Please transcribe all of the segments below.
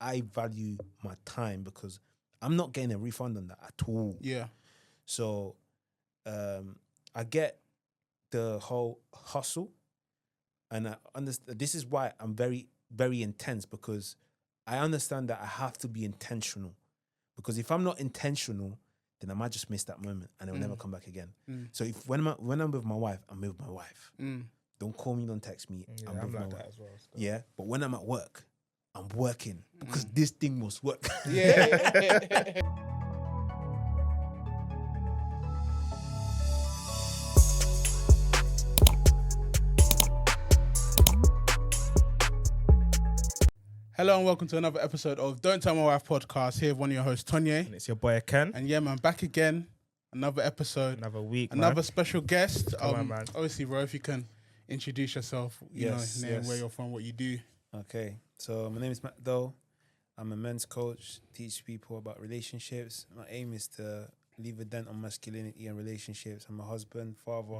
I value my time because I'm not getting a refund on that at all. Yeah. So I get the whole hustle, and I understand. This is why I'm very, very intense, because I understand that I have to be intentional. Because if I'm not intentional, then I might just miss that moment and it will never come back again. So if when I'm with my wife, I'm with my wife. Don't call me, don't text me. Yeah, I'm with my like wife. that as well. So. Yeah, but when I'm at work, I'm working because this thing must work. Yeah. Hello and welcome to another episode of Don't Tell My Wife podcast. Here with one of your hosts, Tonye. And it's your boy Ken. And yeah, man, back again. Another episode. Another week, Another man. special guest. Come on, man. Obviously, bro, if you can introduce yourself, you know, name, where you're from, what you do. Okay, so my name is Matt Doe. I'm a men's coach, teach people about relationships. My aim is to leave a dent on masculinity and relationships. I'm a husband, father,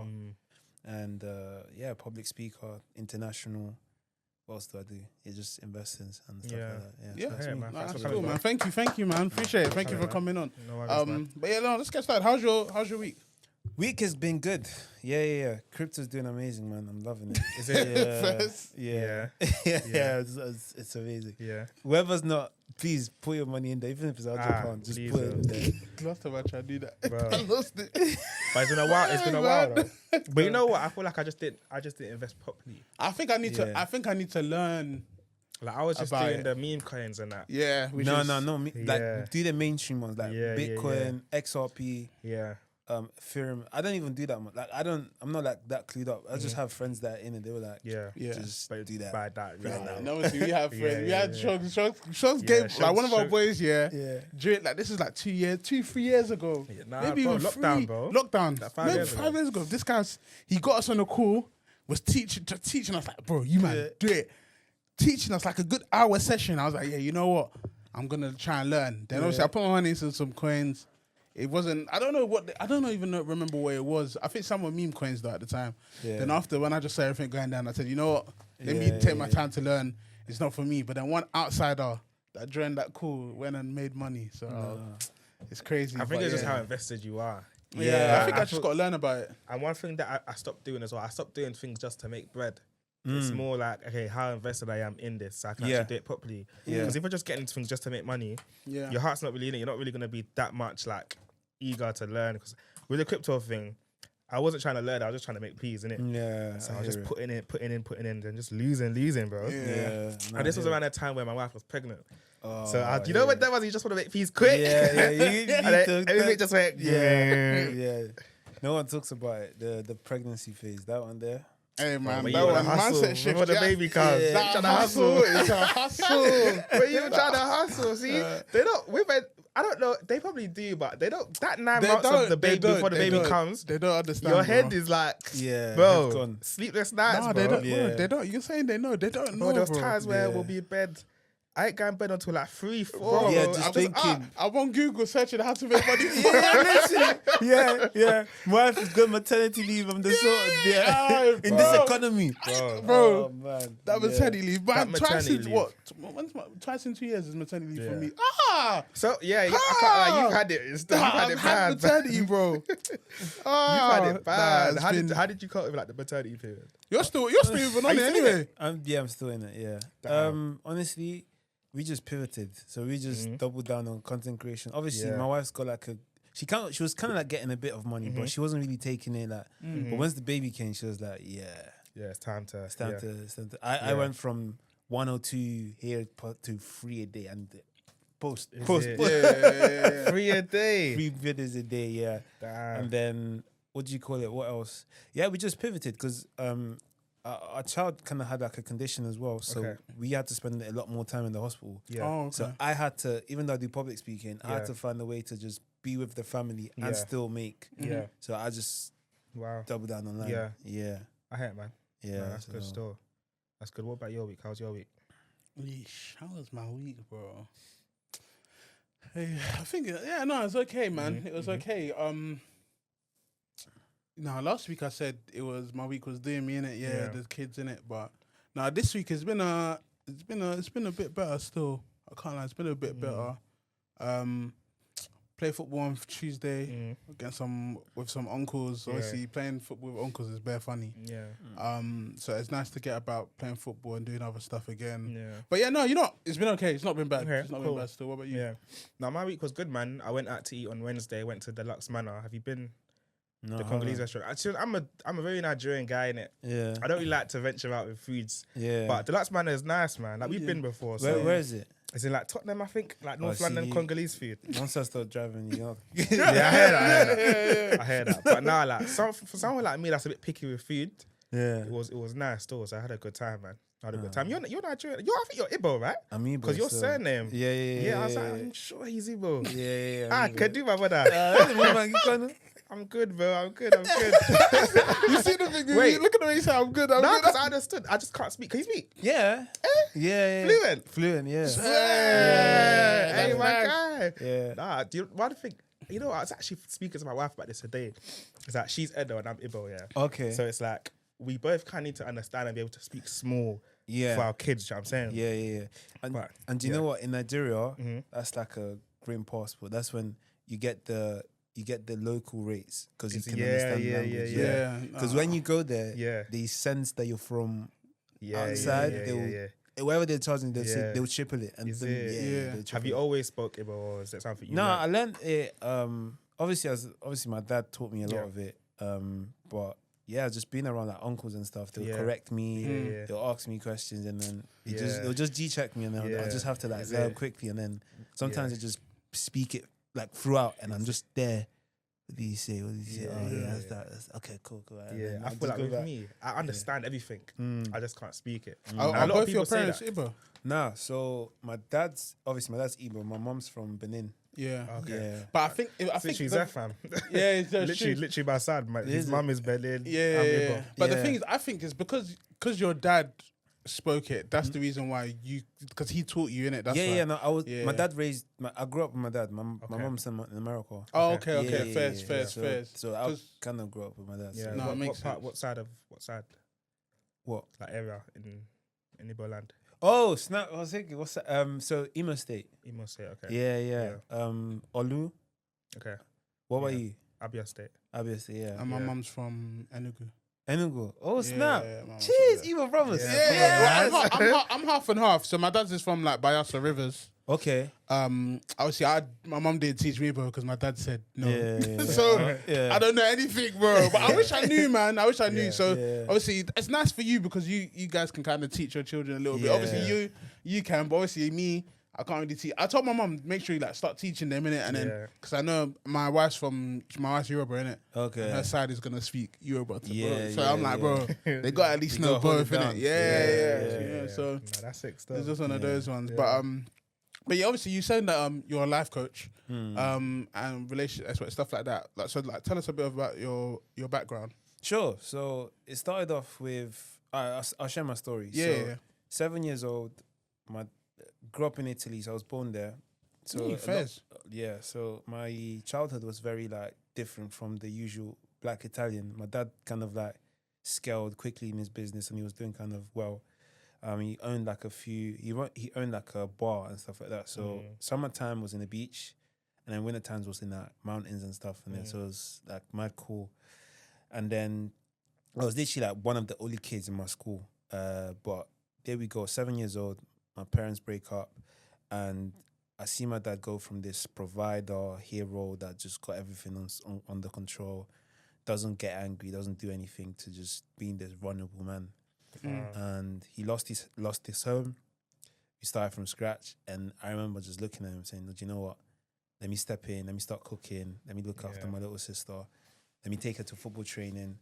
and public speaker, international. What else do I do? It's just investors and stuff like that. Yeah, Yeah, man. That's cool, man. Thank you, man. Appreciate it. Thank you for coming on. No worries, man. But yeah, no, let's get started. How's your week? Week has been good. Yeah. Crypto's doing amazing, man. I'm loving it. Is it? Yeah. It's amazing. Yeah. Whoever's not, please put your money in there, even if it's £100, just put it in there. Last time I tried to do that, Bro. I lost it. But it's been a while. It's been a while, though. But you know what? I feel like I just didn't invest properly. I think I need to learn. Like I was just About doing it. the meme coins and that. Yeah. No. Yeah. Like, do the mainstream ones, like Bitcoin, XRP, Yeah. Ethereum. I don't even do that much. Like I'm not like that clued up. I just have friends that are in it. They were like, Yeah. just But do that. By that. Right Yeah. now. And obviously we have friends. We had Shogs Yeah, game. Like Shogs- one of our Shogs- boys, Yeah. during like this is like 3 years ago. Yeah, nah, Maybe bro, even lockdown, 3. bro. Lockdown. Like 5 Maybe years ago. 5 years ago. This guy's he got us on a call, was teaching us like, bro, you man, do it. Teaching us like a good hour session. I was like, yeah, you know what? I'm gonna try and learn. Then obviously I put my money into some coins. It wasn't. I don't even remember what it was. I think some were meme coins though at the time. Yeah. Then after when I just saw everything going down, I said, you know what? Let me take my time to learn. It's not for me. But then one outsider that joined that call went and made money. So it's crazy. I think it's just how invested you are. Yeah, I think I just thought- got to learn about it. And one thing that I stopped doing as well, I stopped doing things just to make bread. It's more like, okay, how invested I am in this, so I can actually do it properly. Because if you're just getting into things just to make money, your heart's not really in it. You're not really going to be that much like eager to learn. Because with the crypto thing, I wasn't trying to learn. I was just trying to make peas, innit? Yeah. So I was just putting in, and just losing, bro. Yeah. And this was around that time where my wife was pregnant. Oh, So you know what that was? You just want to make peas quick. Yeah. And then everything just went. Yeah. No one talks about it. The pregnancy phase. That one there. Hey man, When that you one wanna hustle, mindset shift. before the baby comes, Yeah. That trying to hustle, hustle. it's a hustle. When you're trying to hustle, see, they don't. Women, I don't know. They probably do, but they don't. That 9 months of the baby before the baby comes, They don't understand. your head bro. is like, Yeah. bro, gone. sleepless nights, No, bro. they don't. Yeah. Bro, they don't. You're saying they know. They don't know. Bro, there was bro. times where Yeah. we'll be in bed. I ain't going to bed until like 3, 4. Bro, Yeah, bro. just I'm thinking. I'm on Google searching how to make money. Yeah. My wife is going maternity leave. I'm the sort of in this economy. Bro, Oh man. that maternity leave. Man, That twice maternity in leave. what? Twice in 2 years is maternity leave for Yeah. me. So yeah, I can't lie, you've had it. You've had it I've had bad. maternity, bro. You've had it bad. Nah, How did you cope with like the maternity period? You're still even on it anyway. I'm still in it. Yeah. Damn. Honestly, we just pivoted. So we just doubled down on content creation. Obviously, Yeah. my wife's got like she was kind of like getting a bit of money, but she wasn't really taking it like. But once the baby came, she was like, yeah, Yeah, it's time to. it's time to. I went from 102 here to 3 a day and post. Yeah. 3 a day. 3 videos a day, yeah. Damn. And then what do you call it? What else? Yeah, we just pivoted because our child kind of had like a condition as well, so we had to spend a lot more time in the hospital. Yeah. Oh, okay. So I had to, even though I do public speaking, I had Yeah. to find a way to just be with the family Yeah. and still make. Yeah. So I just Wow. doubled down on that. Yeah. Yeah. I hear it, man. Yeah. No, that's good still. That's good. What about your week? How's your week? Yeesh, how was my week, bro? Hey, I think it's okay, man. It was okay. No, last week I said my week was doing me in it. Yeah, there's kids in it, but this week it's been a bit better still. I can't lie, it's been a bit better. Play football on Tuesday against with some uncles. Obviously, playing football with uncles is bare funny. Yeah. So it's nice to get about playing football and doing other stuff again. Yeah. But yeah, no, it's been okay. It's not been bad. Okay, It's not cool. been bad still. What about you? Yeah. Now my week was good, man. I went out to eat on Wednesday. Went to Deluxe Manor. Have you been? No, The Congolese restaurant. Actually, I'm a very Nigerian guy, innit? Yeah. I don't really like to venture out with foods. Yeah. But Deluxe Manor is nice, man. Like we've been before. So Where is it? it's in like Tottenham, I think. Like North see, London Congolese food. Once I start driving, you know. Yeah, I hear that. I hear that. But now, like, for someone like me that's a bit picky with food, Yeah. it was nice still. So I had a good time, man. I had a good time. You're Nigerian. I think you're Igbo, right? I'm Igbo. Because your so- surname. Yeah. I was like, I'm sure he's Igbo. Yeah. Ah, can do my brother. I'm good, bro. I'm good. You see the thing? Wait. Look at the way you say I'm good. I'm No, good. because I understood. I just can't speak. Can you speak? Yeah. Yeah. Fluent? Yeah. Hey, that's my nice. guy. Yeah. Nah, why do you think? You know, I was actually speaking to my wife about this today. It's like she's Edo and I'm Igbo, yeah. Okay. So it's like we both kind of need to understand and be able to speak small Yeah. for our kids. You know what I'm saying? Yeah. And Right. and do you know what? In Nigeria, Mhm. that's like a green passport. That's when you get the local rates because you can Yeah, understand the yeah, language. yeah. Because when you go there, Yeah. they sense that you're from Outside, outside. Wherever they're charging, they'll say Yeah. they'll triple it. And Is then, it? Yeah. they'll Have triple you it. always spoke Igbo or is that something you No, learned? I learned it. Obviously my dad taught me a lot Yeah. of it. But yeah, just being around like uncles and stuff, they'll Yeah. correct me. Yeah. They'll ask me questions, and then Yeah. they'll just G-check me, and then Yeah. I'll just have to like Is learn it? quickly, and then sometimes Yeah. I just speak it like throughout, and I'm just there. What do you say? What do you say? Yeah, Oh yeah, yeah, that's yeah. that. That's, okay, cool. And Yeah, then I I'll feel just like go with back. me, I understand everything. Mm. I just can't speak it. Are And a lot of both your people say parents that. Igbo? Nah, so my dad's Igbo. My mom's from Benin. Yeah. Okay. Yeah. But I think Literally Zeph, fam. yeah, it's literally by side. His Is mum is Berlin. Yeah, I'm yeah, Igbo. yeah. But the Yeah. thing is, I think it's because your dad spoke it. That's the reason why because he taught you in it. That's why. Yeah. No, Yeah. my dad raised. I grew up with my dad. My Okay. mom's in America. Oh, okay. Yeah, Fairs. So I 'Cause- kind of grew up with my dad. Yeah. So. No, it makes sense. What side? What? Like area in Igbo land? Oh snap! I was thinking, what's that? So Imo State. Imo State. Okay. Yeah. Olu. Okay. What about Yeah. you? Abia State. Obviously, yeah. And my Yeah. mum's from Enugu. Enugu. Oh snap! Yeah, my mum's Cheers, from Imo brothers. Yeah. there. Yeah, I'm half and half. So my dad's is from like Bayelsa Rivers. Okay. Obviously, my mum didn't teach me, bro, because my dad said no. Yeah. So yeah. I don't know anything, bro. But I wish I knew, man. I wish I knew. Yeah. So Yeah. obviously, it's nice for you because you guys can kind of teach your children a little bit. Yeah. Obviously, you can, but obviously me, I can't really teach. I told my mum make sure you like start teaching them in it, and then Yeah. because I know my wife's Yoruba in it. Okay. Her side is gonna speak Yoruba, to Yeah, bro. So yeah, I'm like, yeah. bro, they got to at least You know gotta hold both it in it. down. Yeah. So No, that's sick stuff. it's just one of those ones. Yeah. But yeah, obviously you saying that you're a life coach, Hmm. and relationship expert, stuff like that. Like so, like tell us a bit about your background. Sure. So it started off with I'll share my story. Yeah, So yeah. 7 years old. Grew up in Italy, so I was born there. So a lot- Fairs. yeah. So my childhood was very like different from the usual black Italian. My dad kind of like scaled quickly in his business, and he was doing kind of well. He owned like he owned like a bar and stuff like that. So summertime was in the beach, and then winter times was in the mountains and stuff. And then so it was like mad cool. And then I was literally like one of the only kids in my school. But there we go, 7 years old. My parents break up, and I see my dad go from this provider hero that just got everything under control, doesn't get angry, doesn't do anything, to just being this vulnerable man. And he lost his home. We started from scratch, and I remember just looking at him saying, "Do you know what? Let me step in. Let me start cooking. Let me look after my little sister. Let me take her to football training."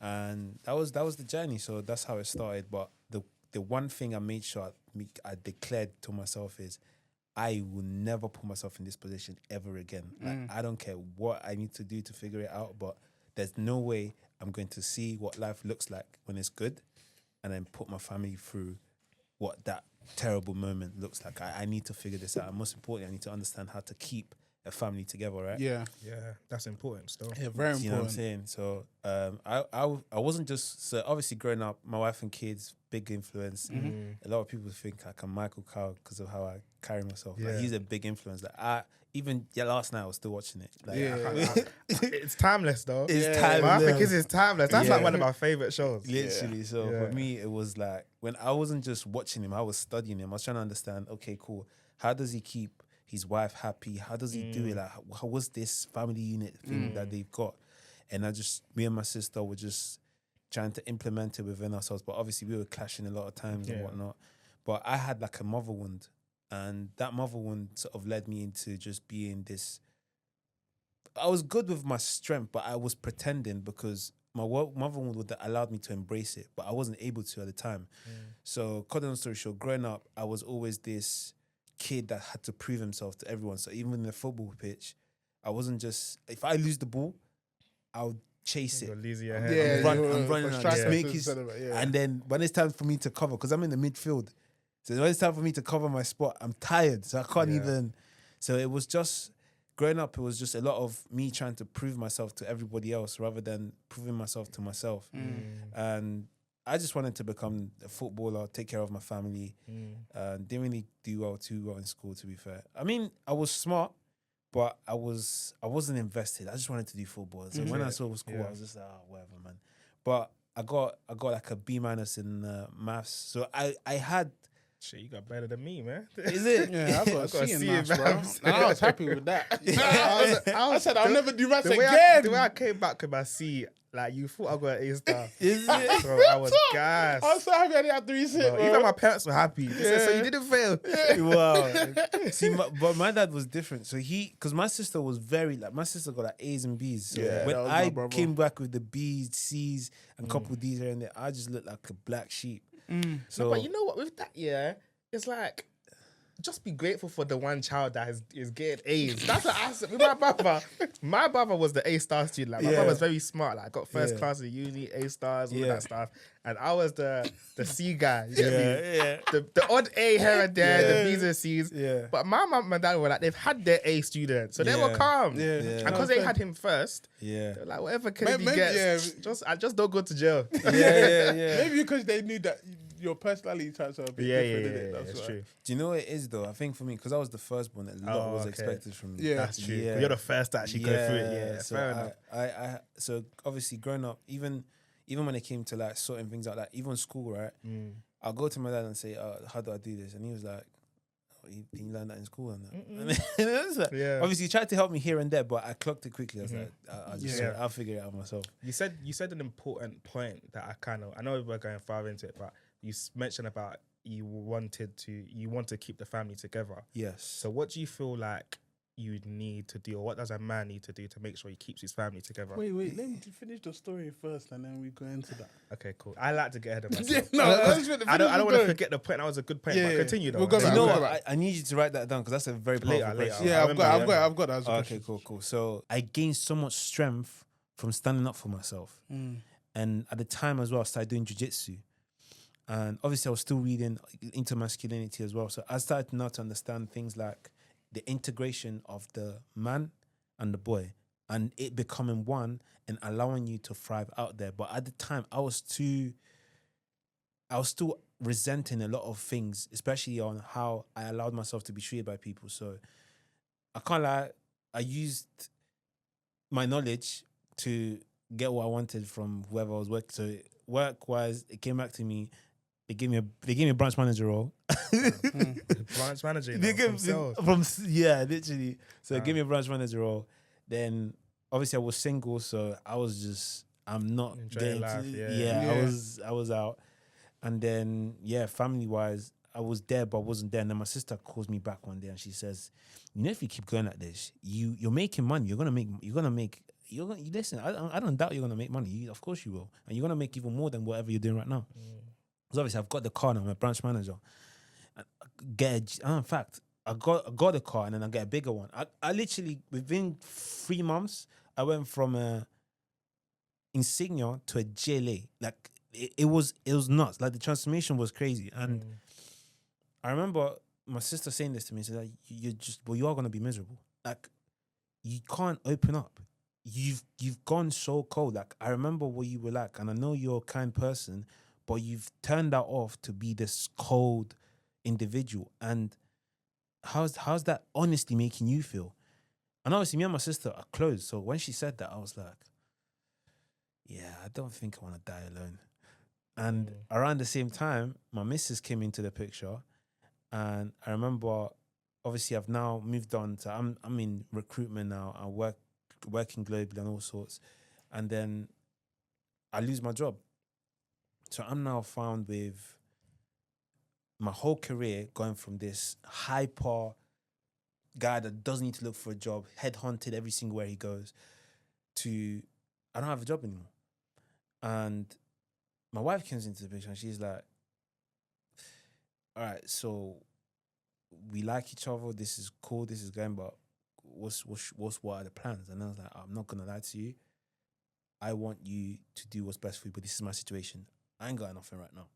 And that was the journey. So that's how it started. But the one thing I made sure I declared to myself is, I will never put myself in this position ever again. Like, I don't care what I need to do to figure it out, but there's no way I'm going to see what life looks like when it's good and then put my family through what that terrible moment looks like. I need to figure this out. And most importantly, I need to understand how to keep a family together, right? Yeah. Yeah, that's important still. Yeah, very You know what I'm important. saying? So I wasn't just, so obviously growing up, my wife and kids, big influence. A lot of people think like I'm Michael Cowell because of how I carry myself. Like, Yeah. he's a big influence. Like even last night I was still watching it. Like, It's timeless though. It's My timeless. Africa is timeless. That's Yeah. like one of my favorite shows. Literally. So Yeah. for me, it was like when I wasn't just watching him, I was studying him. I was trying to understand, okay, cool. How does he keep his wife happy? How does he do it? Like, how was this family unit thing that they've got? And me and my sister were just trying to implement it within ourselves. But obviously we were clashing a lot of times and whatnot. But I had like a mother wound. And that mother wound sort of led me into just being this. I was good with my strength, but I was pretending because my mother wound that allowed me to embrace it, but I wasn't able to at the time. So, cut down story short, growing up, I was always this kid that had to prove himself to everyone. So even in the football pitch, I wasn't just, if I lose the ball, I'll chase it. You're losing your head. Yeah, I'm running and just make it. Yeah. And then when it's time for me to cover, because I'm in the midfield, so when it's time for me to cover my spot, I'm tired, so I can't even. So it was just, growing up, it was just a lot of me trying to prove myself to everybody else rather than proving myself to myself. And I just wanted to become a footballer, take care of my family. Didn't really do too well in school, to be fair. I mean, I was smart, but I wasn't invested. I just wanted to do football. So when I saw school, I was just like, oh, whatever, man. But I got like a B- in maths. So I had. Shit, you got better than me, man. Is it? Yeah, I got got a C in C maths, in bro. maths. And I was happy with that. I said I'll never do maths The again. way I came back with my C, like you thought I got an A star. Is it? Bro, I was gassed. I was so happy I didn't have to resit, Bro, bro. even my parents were happy. They said, so you didn't fail. Wow. See, but my dad was different. So because my sister was very, like, my sister got like A's and B's. So Yeah, when that was my I brother. came back with the B's, C's, and couple D's here and there, I just looked like a black sheep. So, But you know what? With that, it's like, just be grateful for the one child that is getting A's. That's what I said. With my brother was the A star student. Like, my brother's very smart. Like, got first class in uni, A stars, all that stuff. And I was the C guy. You get me? The odd A here and there, the B's and C's. Yeah. But my mum and dad were like, they've had their A student, so they were calm. Yeah. And because they had him first, yeah. they're like, whatever Kennedy Maybe, gets, I just don't go to jail. Yeah. Maybe because they knew that your personality types are a bit different, innit? That's why. true. Do you know what it is, though? I think for me, because I was the firstborn, a lot was expected from me. Yeah. That's true. Yeah. You're the first to actually go through it. Yeah, So fair enough. I so obviously growing up, even when it came to like sorting things out, like even school, right? I'll go to my dad and say, how do I do this? And he was like, oh, you learn that in school and that. And it's like, obviously he tried to help me here and there, but I clocked it quickly. I was like, I'll figure it out myself. You said an important point that I know we're going far into it, but you mentioned about you want to keep the family together. Yes. So what do you feel like you need to do, or what does a man need to do to make sure he keeps his family together? Wait, let me finish the story first and then we go into that. Okay, cool. I like to get ahead of myself. I don't want to forget the point. That was a good point. But continue though. We'll go You back. know We'll go what? I need you to write that down because that's a very powerful Later. question. Yeah, I've got that. As a Okay, question. cool. So I gained so much strength from standing up for myself. And at the time as well, I started doing jiu-jitsu. And obviously I was still reading into masculinity as well. So I started now to understand things like the integration of the man and the boy and it becoming one and allowing you to thrive out there. But at the time I was still resenting a lot of things, especially on how I allowed myself to be treated by people. So I can't lie, I used my knowledge to get what I wanted from whoever I was working. So work-wise, it came back to me. They gave me a branch manager role. Branch manager, literally. So they gave me a branch manager role. Then obviously I was single, so I'm not enjoying life. I was out. And then family wise, I was there but I wasn't there. And then my sister calls me back one day and she says, you know, if you keep going like this, you're making money. Listen, I don't doubt you're gonna make money. Of course you will. And you're gonna make even more than whatever you're doing right now. Because obviously I've got the car now, I'm a branch manager. In fact, I got a car and then I get a bigger one. I literally, within 3 months, I went from a Insignia to a GLA. Like, it was nuts. Like, the transformation was crazy. And I remember my sister saying this to me, she said, like, you are going to be miserable. Like, you can't open up. You've gone so cold. Like, I remember what you were like, and I know you're a kind person, but you've turned that off to be this cold individual. And how's that honestly making you feel? And obviously, me and my sister are close. So when she said that, I was like, yeah, I don't think I want to die alone. And around the same time, my missus came into the picture, and I remember, obviously, I've now moved on to I'm in recruitment now. I working globally and all sorts, and then I lose my job. So I'm now found with my whole career going from this hyper guy that doesn't need to look for a job, headhunted every single where he goes, to I don't have a job anymore. And my wife comes into the picture and she's like, all right, so we like each other, this is cool, this is going, but what are the plans? And I was like, I'm not gonna lie to you, I want you to do what's best for you, but this is my situation. I ain't got nothing right now,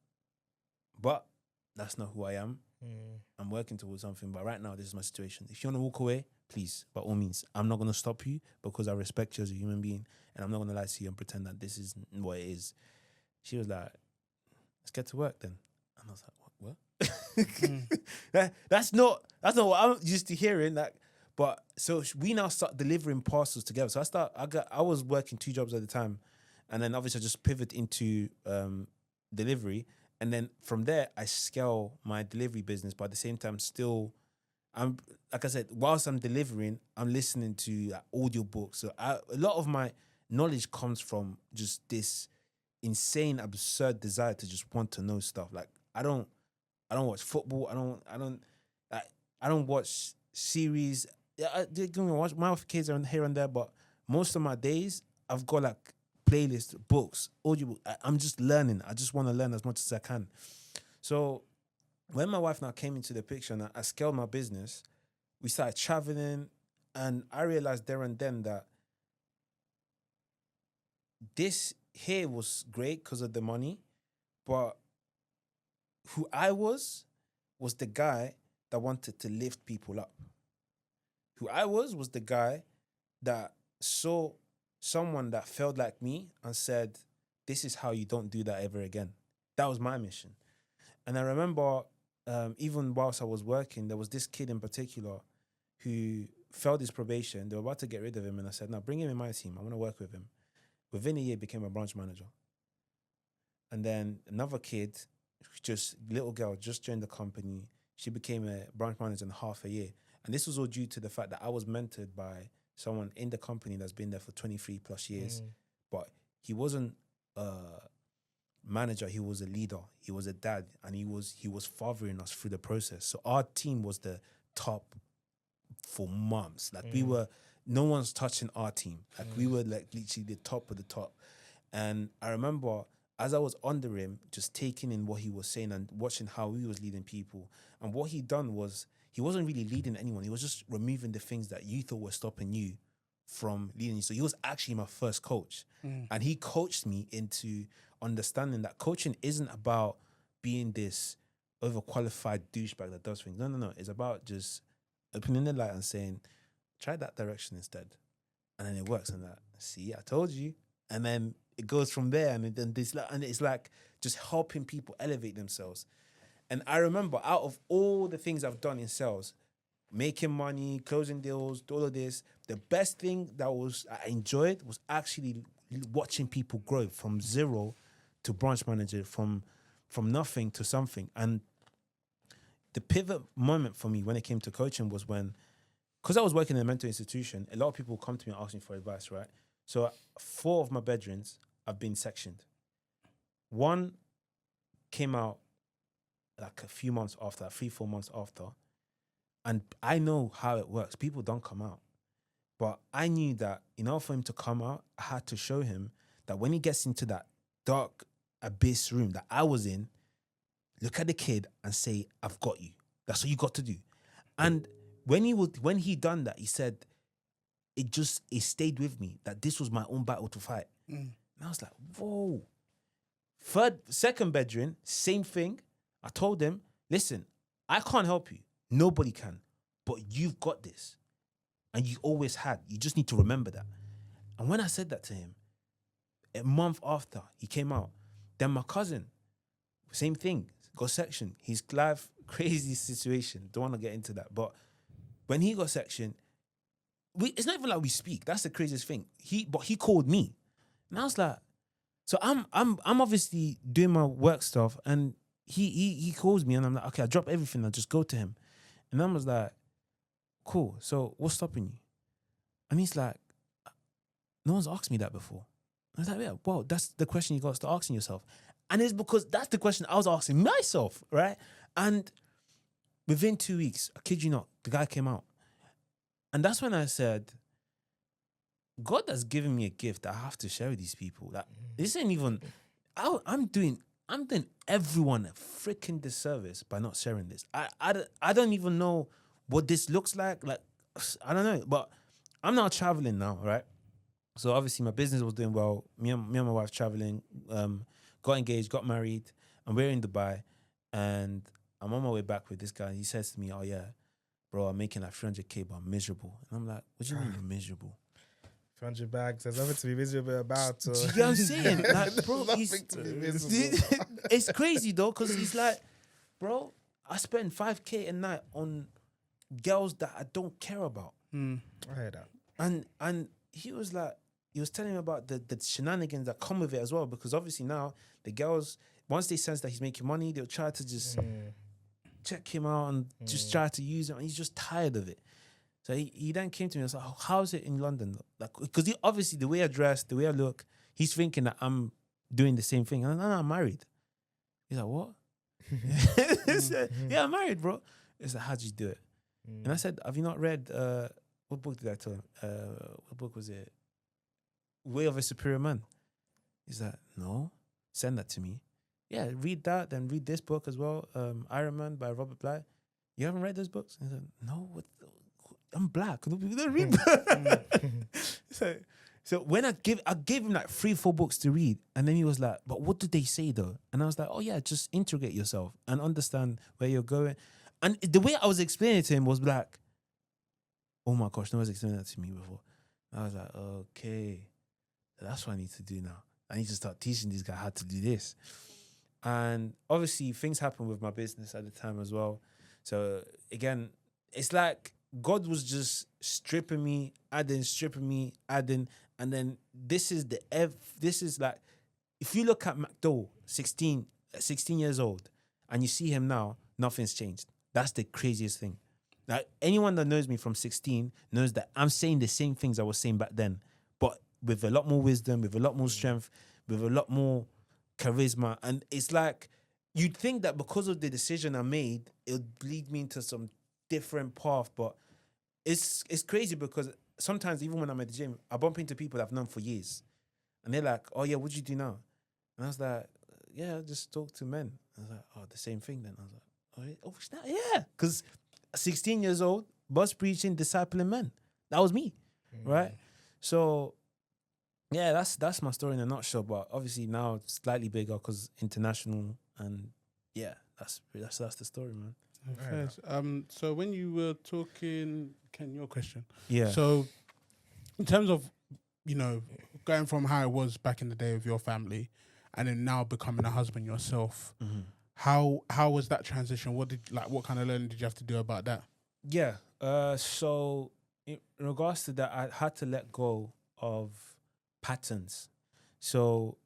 but that's not who I am. I'm working towards something, but right now this is my situation. If you want to walk away, please, by all means. I'm not going to stop you because I respect you as a human being, and I'm not going to lie to you and pretend that this is what it is. She was like, let's get to work then. And I was like, what? That's not what I'm used to hearing. Like, but so we now start delivering parcels together. So I was working 2 jobs at the time, and then obviously I just pivot into delivery. And then from there, I scale my delivery business, but at the same time, still, I'm like I said, whilst I'm delivering, I'm listening to audio books. So a lot of my knowledge comes from just this insane, absurd desire to just want to know stuff. Like, I don't watch football. I don't watch series. I watch my kids are here and there, but most of my days, I've got like playlist, books, audio. I'm just learning. I just want to learn as much as I can. So when my wife now came into the picture and I scaled my business, we started traveling, and I realized there and then that this here was great because of the money, but who I was the guy that wanted to lift people up. Who I was the guy that saw someone that felt like me and said, this is how you don't do that ever again. That was my mission. And I remember, even whilst I was working, there was this kid in particular who failed his probation. They were about to get rid of him. And I said, no, bring him in my team. I want to work with him. Within a year, became a branch manager. And then another kid, little girl, just joined the company. She became a branch manager in half a year. And this was all due to the fact that I was mentored by someone in the company that's been there for 23 plus years. But he wasn't a manager, he was a leader, he was a dad, and he was fathering us through the process. So our team was the top for months. Like no one's touching our team. Like we were like literally the top of the top. And I remember as I was under him, just taking in what he was saying and watching how he was leading people. And what he done was, he wasn't really leading anyone. He was just removing the things that you thought were stopping you from leading you. So he was actually my first coach. And he coached me into understanding that coaching isn't about being this overqualified douchebag that does things. No. It's about just opening the light and saying, try that direction instead. And then it works. And that, see, I told you. And then it goes from there. And then it's like just helping people elevate themselves. And I remember, out of all the things I've done in sales, making money, closing deals, all of this, the best thing that I enjoyed was actually watching people grow from zero to branch manager, from nothing to something. And the pivot moment for me when it came to coaching was when, because I was working in a mental institution, a lot of people come to me and ask me for advice, right? So 4 of my bedrooms have been sectioned. One came out like a few months after, 3-4 months after. And I know how it works. People don't come out. But I knew that in order for him to come out, I had to show him that when he gets into that dark abyss room that I was in, look at the kid and say, I've got you. That's what you got to do. And when he done that, he said, it stayed with me that this was my own battle to fight. And I was like, whoa. Second bedroom, same thing. I told him, listen, I can't help you. Nobody can. But you've got this. And you always had. You just need to remember that. And when I said that to him, a month after he came out, then my cousin, same thing, got sectioned. His life, crazy situation. Don't want to get into that. But when he got sectioned, it's not even like we speak. That's the craziest thing. He called me. And I was like, so I'm obviously doing my work stuff, and he calls me, and I'm like, okay, I drop everything, I just go to him. And I was like, cool, so what's stopping you? And he's like, no one's asked me that before. I was like, yeah, well, that's the question you got to start asking yourself. And it's because that's the question I was asking myself, right? And within 2 weeks, I kid you not, the guy came out. And that's when I said, God has given me a gift that I have to share with these people. Like, this ain't even, I'm doing everyone a freaking disservice by not sharing this. I don't even know what this looks like. Like, I don't know, but I'm now traveling now, right? So obviously my business was doing well. Me and my wife traveling, got engaged, got married, and we're in Dubai. And I'm on my way back with this guy. He says to me, oh yeah, bro, I'm making like 300K, but I'm miserable. And I'm like, what do you mean you're miserable? 300 bags, there's nothing to be miserable about. Do you know what I'm saying? Like, bro, it's crazy though, because he's like, bro, I spend 5K a night on girls that I don't care about. I heard that. And he was like, he was telling me about the shenanigans that come with it as well, because obviously now the girls, once they sense that he's making money, they'll try to just check him out and just try to use him, and he's just tired of it. So he then came to me and was like, oh, how's it in London? Like, because obviously the way I dress, the way I look, he's thinking that I'm doing the same thing. And I'm married. He's like, what? Said, yeah, I'm married, bro. He's like, how'd you do it? And I said, have you not read, what book did I tell him? What book was it? Way of a Superior Man. He's like, no, send that to me. Yeah, read that, then read this book as well, Iron Man by Robert Bly. You haven't read those books? He said, no, I'm black. I don't read books. So when I gave him like 3-4 books to read, and then he was like, but what did they say though? And I was like, oh yeah, just integrate yourself and understand where you're going. And the way I was explaining it to him was like, oh my gosh, no one's explained that to me before. And I was like, okay, that's what I need to do now. I need to start teaching this guy how to do this. And obviously things happened with my business at the time as well. So again, it's like God was just stripping me, adding, and then this is like, if you look at McDowell, 16 years old, and you see him now, nothing's changed. That's the craziest thing. Like, anyone that knows me from 16 knows that I'm saying the same things I was saying back then, but with a lot more wisdom, with a lot more strength, with a lot more charisma. And it's like, you'd think that because of the decision I made, it would lead me into some different path, but it's crazy because sometimes even when I'm at the gym, I bump into people that I've known for years, and they're like, oh yeah, what do you do now? And I was like, yeah, I just talk to men. I was like, oh, the same thing then. I was like, oh, yeah, because 16 years old, bus preaching, discipling men. That was me, right? So yeah, that's my story in a nutshell. But obviously now it's slightly bigger because international, and yeah, that's the story, man. Right. So when you were talking, Ken, your question. Yeah. So in terms of, going from how it was back in the day with your family, and then now becoming a husband yourself, how was that transition? What kind of learning did you have to do about that? Yeah. So in regards to that, I had to let go of patterns. So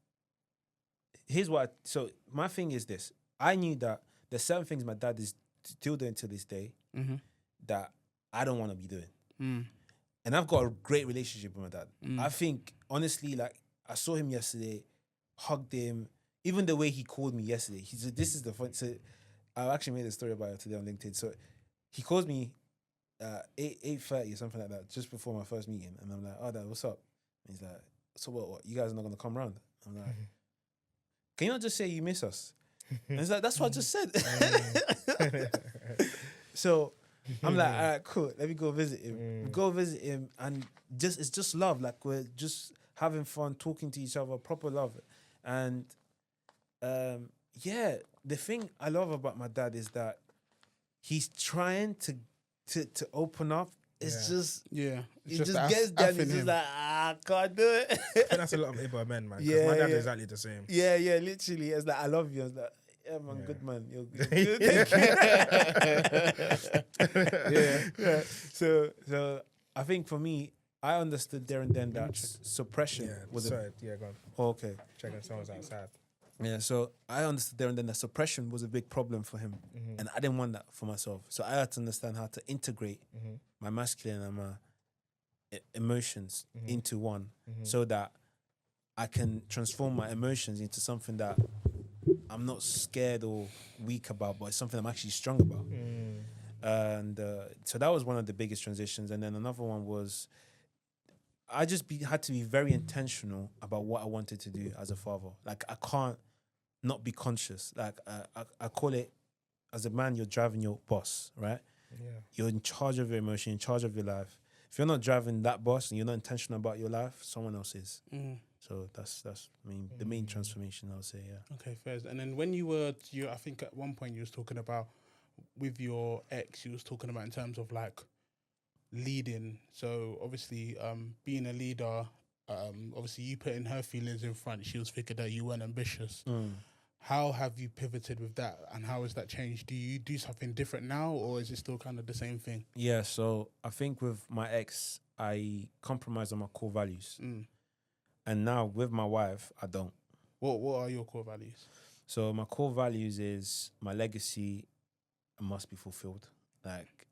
so my thing is this. I knew that there's certain things my dad is still doing to this day that I don't want to be doing. And I've got a great relationship with my dad. I think, honestly, like, I saw him yesterday, hugged him, even the way he called me yesterday. He said, this is the fun. So I actually made a story about it today on LinkedIn. So he calls me 8:30 or something like that, just before my first meeting. And I'm like, oh, Dad, what's up? And he's like, so what? You guys are not going to come round? I'm like, can you not just say you miss us? And he's like, that's what I just said. So I'm like, all right, cool. Let me go visit him. Go visit him, and it's just love. Like, we're just having fun, talking to each other, proper love. And yeah, the thing I love about my dad is that he's trying to open up it's just Yeah. he just gets there and he's just like, I can't do it. I think that's a lot of Igbo men, man. Because my dad is exactly the same. Yeah, literally. It's like, I love you. I was like, yeah, man, good man. You're good. Yeah. So I think for me, I understood there and then that suppression was go on. okay. Checking someone's outside. Yeah, so I understood there and then that suppression was a big problem for him. And I didn't want that for myself. So I had to understand how to integrate my masculine and my emotions into one so that I can transform my emotions into something that I'm not scared or weak about, but it's something I'm actually strong about. And so that was one of the biggest transitions. And then another one was I just had to be very intentional about what I wanted to do as a father. Like, I can't not be conscious. Like, I call it, as a man, you're driving your bus, right? Yeah. You're in charge of your emotion, in charge of your life. If you're not driving that bus and you're not intentional about your life, someone else is. So that's the main transformation, I would say, yeah. Okay, fair. And then when I think at one point you was talking about, with your ex, you was talking about in terms of like leading. So obviously, being a leader, obviously you putting her feelings in front, she was figured that you weren't ambitious. How have you pivoted with that, and how has that changed? Do you do something different now, or is it still kind of the same thing? Yeah, so I think with my ex, I compromised on my core values. And now with my wife, I don't. What are your core values? So my core values is my legacy must be fulfilled. Like,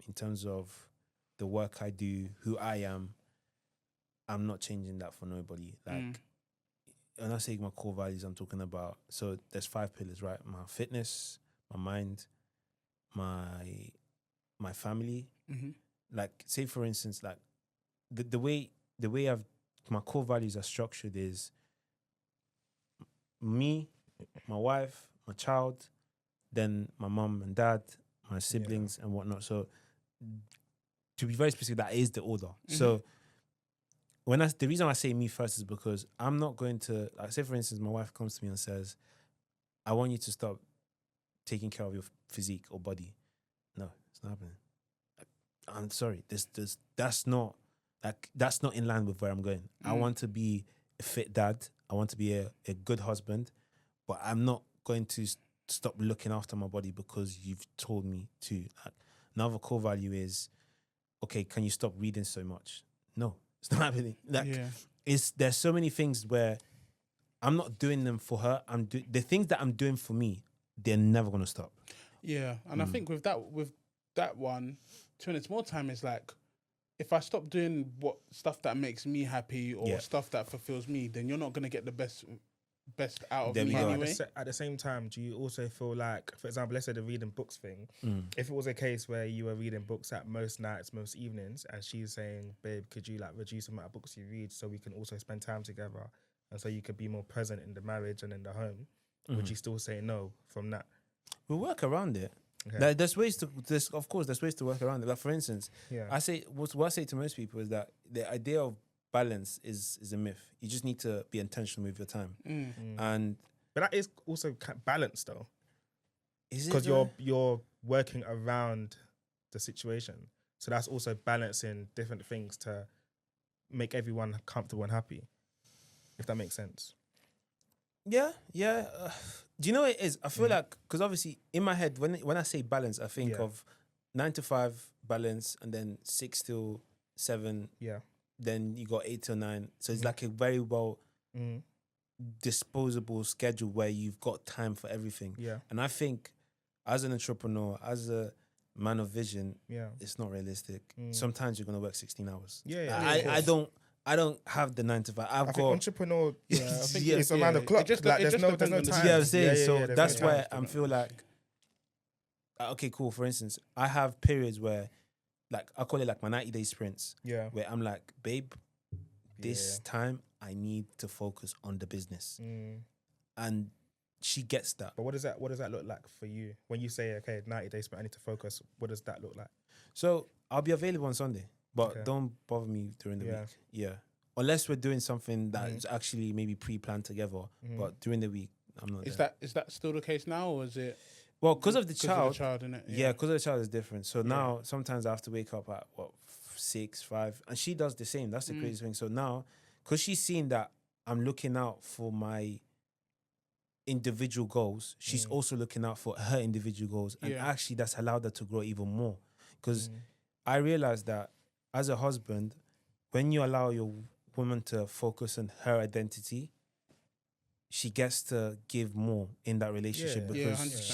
in terms of the work I do, who I am, I'm not changing that for nobody. Like, when I say my core values, I'm talking about, so there's 5 pillars, right? My fitness, my mind, my family. Like, say for instance, like the way my core values are structured is me, my wife, my child, then my mom and dad, my siblings and whatnot. So to be very specific, that is the order. So the reason I say me first is because I'm not going to, like, say for instance, my wife comes to me and says, I want you to stop taking care of your physique or body. No, it's not happening. I'm sorry, that's not in line with where I'm going. I want to be a fit dad. I want to be a good husband, but I'm not going to stop looking after my body because you've told me to. Like, another core value is, okay, can you stop reading so much? No, it's not happening. Like, there's so many things where I'm not doing them for her. The things that I'm doing for me, they're never gonna stop. Yeah, and I think with that one, to be honest, more time is like, if I stop doing stuff that makes me happy or stuff that fulfills me, then you're not gonna get the best out of me anyway. At the same time, do you also feel like, for example, let's say the reading books thing, if it was a case where you were reading books at most nights, most evenings, and she's saying, babe, could you like reduce the amount of books you read so we can also spend time together and so you could be more present in the marriage and in the home, would you still say no from that? We'll work around it. Okay. Like, there's ways to work around it. Like, for instance, what I say to most people is that the idea of balance is a myth. You just need to be intentional with your time. But that is also balance, though. Is it? Because you're working around the situation. So that's also balancing different things to make everyone comfortable and happy, if that makes sense. Yeah. Do you know what it is? I feel like, because obviously in my head, when I say balance, I think of 9 to 5 balance, and then 6 till 7. Yeah. Then you got 8 till 9. So it's like a very well disposable schedule where you've got time for everything. Yeah. And I think as an entrepreneur, as a man of vision, it's not realistic. Sometimes you're gonna work 16 hours. I don't have the 9 to 5. I think entrepreneur. I think it's around the clock. There's no time. Yeah, I'm saying. So that's why I feel like, okay, cool. For instance, I have periods where, like, I call it like my 90-day sprints. Yeah. Where I'm like, babe, this time I need to focus on the business, and she gets that. But what does that look like for you when you say, okay, 90-day sprint, I need to focus? What does that look like? So I'll be available on Sunday. But don't bother me during the week. Yeah. Unless we're doing something that is actually maybe pre-planned together. But during the week, I'm not Is that still the case now, or is it? Well, because of the Because child. of the child, innit? Yeah, because of the child is different. So now sometimes I have to wake up at 6, 5, and she does the same. That's the crazy thing. So now, because she's seen that I'm looking out for my individual goals, she's also looking out for her individual goals, and actually that's allowed her to grow even more. Because I realized that as a husband, when you allow your woman to focus on her identity, she gets to give more in that relationship because 100%.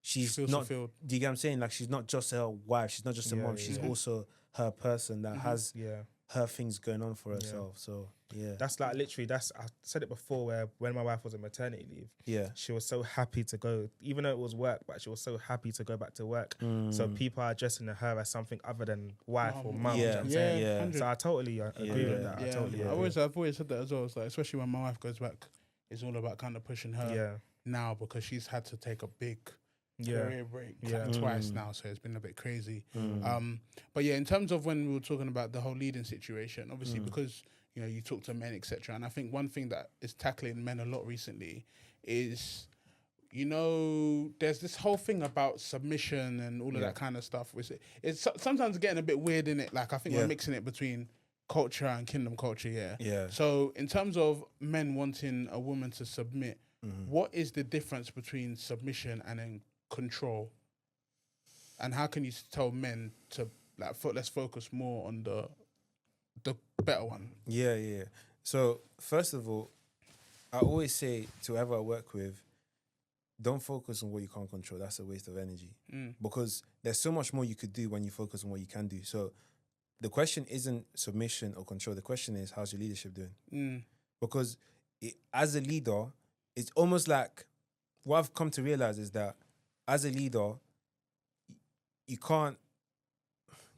she's feels not. fulfilled. Do you get what I'm saying? Like, she's not just her wife, she's not just a mom, she's also her person that has her things going on for herself. So that's like literally. I said it before. Where when my wife was on maternity leave, she was so happy to go, even though it was work, but she was so happy to go back to work. So people are addressing her as something other than wife or mum. You know what I'm saying? So I totally agree with that. I totally agree. I've always said that as well. It's like, especially when my wife goes back, it's all about kind of pushing her now because she's had to take a big career break twice now, so it's been a bit crazy. But in terms of when we were talking about the whole leading situation, obviously because you talk to men, etc., and I think one thing that is tackling men a lot recently is there's this whole thing about submission and all of that kind of stuff, which it's sometimes getting a bit weird in it. Like, I think we're mixing it between culture and kingdom culture. So in terms of men wanting a woman to submit, what is the difference between submission and then control? And how can you tell men to let's focus more on the better one? So first of all, I always say to whoever I work with, don't focus on what you can't control. That's a waste of energy. Because there's so much more you could do when you focus on what you can do. So the question isn't submission or control. The question is, how's your leadership doing? Because as a leader, it's almost like what I've come to realize is that as a leader, you can't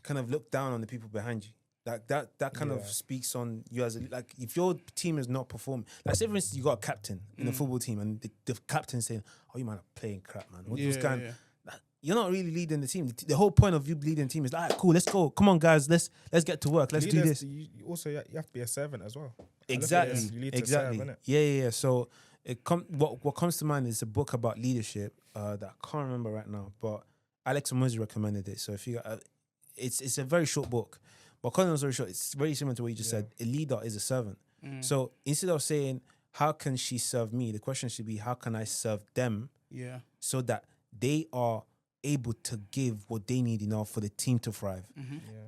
kind of look down on the people behind you. Like that kind of speaks on you as like, if your team is not performing, like say for instance you got a captain in a football team and the captain's saying, "Oh, you man are playing crap, man. What's going?" Like, you're not really leading the team. The whole point of you leading the team is like, "Cool, let's go. Come on, guys, let's get to work. Let's do this." You also you have to be a servant as well. Exactly. You lead to serve, innit? Yeah. So what comes to mind is a book about leadership that I can't remember right now, but Alex Omozi recommended it. So if you it's a very short book. But cutting long story short, it's very similar to what you just said. A leader is a servant. So instead of saying, how can she serve me? The question should be, how can I serve them? So that they are able to give what they need for the team to thrive.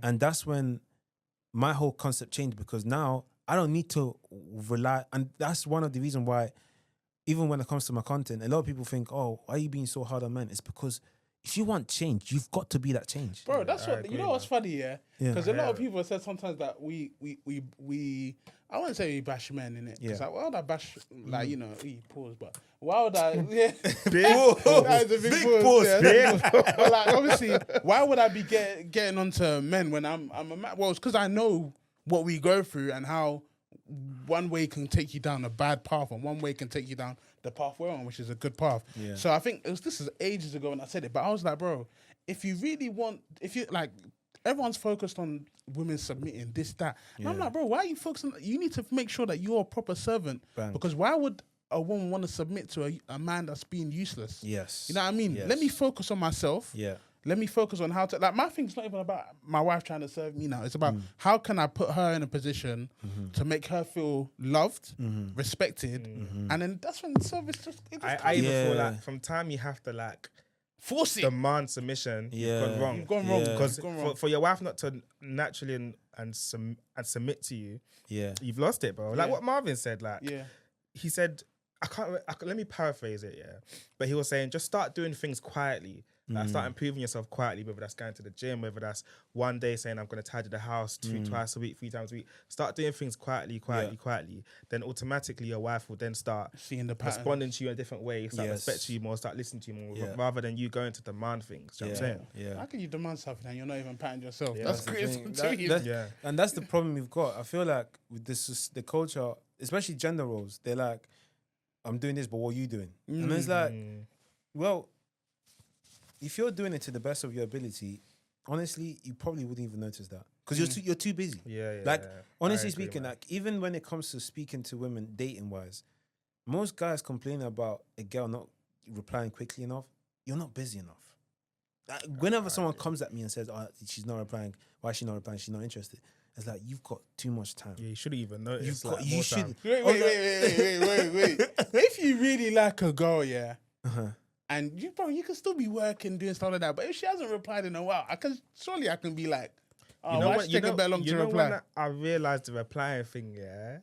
And that's when my whole concept changed, because now I don't need to rely. And that's one of the reasons why, even when it comes to my content, a lot of people think, "Oh, why are you being so hard on men?" It's because if you want change, you've got to be that change. Bro, that's what, you know what's funny, Because a lot of people have said sometimes that we I wouldn't say we bash men, innit? Because like, why would I bash, like, pause, but why would I, that is a big pause. But like, obviously, why would I be getting onto men when I'm a man? Well, it's because I know what we go through and how one way can take you down a bad path and one way can take you down the path we're on, which is a good path. So I think this is ages ago when I said it, but I was like, bro, if you really want, everyone's focused on women submitting this, that. And I'm like, bro, why are you focusing? You need to make sure that you're a proper servant. Because why would a woman want to submit to a man that's being useless? Yes. You know what I mean? Yes. Let me focus on myself. Let me focus on how to, like, my thing's not even about my wife trying to serve me now. It's about how can I put her in a position to make her feel loved, respected, and then that's when service just. I even feel like from time you have to like force it, demand submission. You've gone wrong. You've gone wrong because for your wife not to naturally and submit to you, you've lost it, bro. Like what Marvin said, like he said, let me paraphrase it, but he was saying just start doing things quietly. Like start improving yourself quietly, whether that's going to the gym, whether that's one day saying I'm going to tidy the house twice a week, 3 times a week. Start doing things quietly. Then automatically your wife will then start seeing the pattern, responding to you in a different way, start respecting you more, start listening to you more, rather than you going to demand things. You know what I'm saying? How can you demand something and you're not even patting yourself? That's crazy. And that's the problem we've got. I feel like with this, the culture, especially gender roles, they're like, I'm doing this, but what are you doing? And it's like, well, if you're doing it to the best of your ability, honestly, you probably wouldn't even notice that because you're too busy. Honestly speaking, like even when it comes to speaking to women dating wise, most guys complain about a girl not replying quickly enough. you're not busy enough. Whenever someone comes at me and says, "Oh, she's not replying. Why is she not replying? She's not interested." It's like, you've got too much time. Yeah, you shouldn't even notice. You've got, like, you more should. time. Wait. If you really like a girl, yeah, Uh-huh. and you can still be working, doing stuff like that. But if she hasn't replied in a while, I can be like, oh, You know why what? she taking a bit long to reply? When I realized the replying thing, yeah,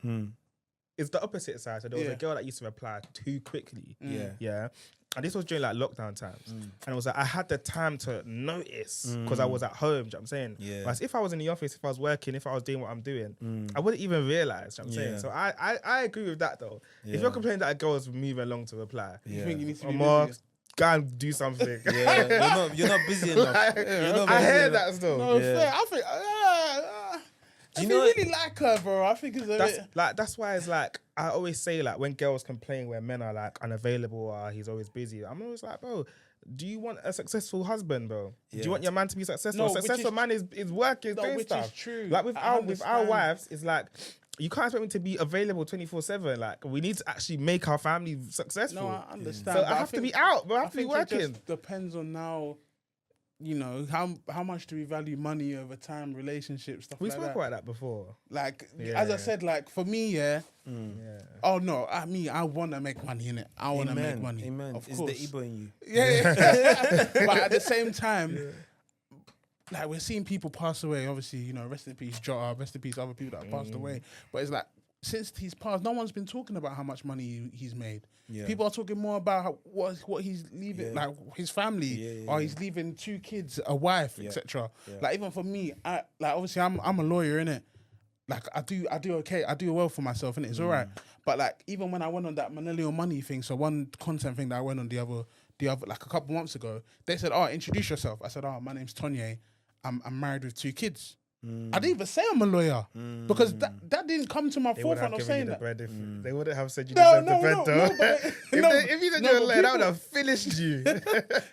it's the opposite side. So there was a girl that used to reply too quickly. Yeah. And this was during like lockdown times. And it was like I had the time to notice because I was at home, do you know what I'm saying? Yeah. Whereas if I was in the office, if I was working, if I was doing what I'm doing, I wouldn't even realise, do you know what I'm saying? So I agree with that though. If you're complaining that a girl is moving along to reply, You think you need to be more busy? go and do something. You're not busy enough. I hear that still. No, fair. I think. If you really like her, bro, I think it's a bit. That's why it's like I always say, like, when girls complain where men are like unavailable or he's always busy, I'm always like, bro, do you want a successful husband, bro? Do you want your man to be successful? No, successful man is working, doing which stuff. is true. Like with I our wives, it's like you can't expect me to be available 24/7. Like we need to actually make our family successful. No, I understand. So but I have to be out, bro. I have to be It working. just depends on now. You know, how much do we value money over time, relationships, stuff We like spoke that. about that before. Like, as I said, like, for me, yeah. Oh, no, I want to make money, innit? I want to make money. Amen. Of It's course. the Igbo in you. Yeah. But at the same time, like, we're seeing people pass away. Obviously, you know, rest in peace, Jota, rest in peace, other people that have passed away. But it's like, since he's passed, no one's been talking about how much money he's made. Yeah. People are talking more about what he's leaving, like his family, or he's leaving 2 kids, a wife, etc. Like even for me, obviously I'm a lawyer, innit? Like I do okay, I do well for myself, and it's all right. But like even when I went on that Manilio money thing, so one content thing that I went on the other like a couple months ago, they said, "Oh, introduce yourself." I said, "Oh, my name's Tonye. I'm married with 2 kids." I didn't even say I'm a lawyer because that didn't come to my forefront of saying that. They wouldn't have said you No, deserve the bread, though. If you said you're a lawyer, that would have finished you.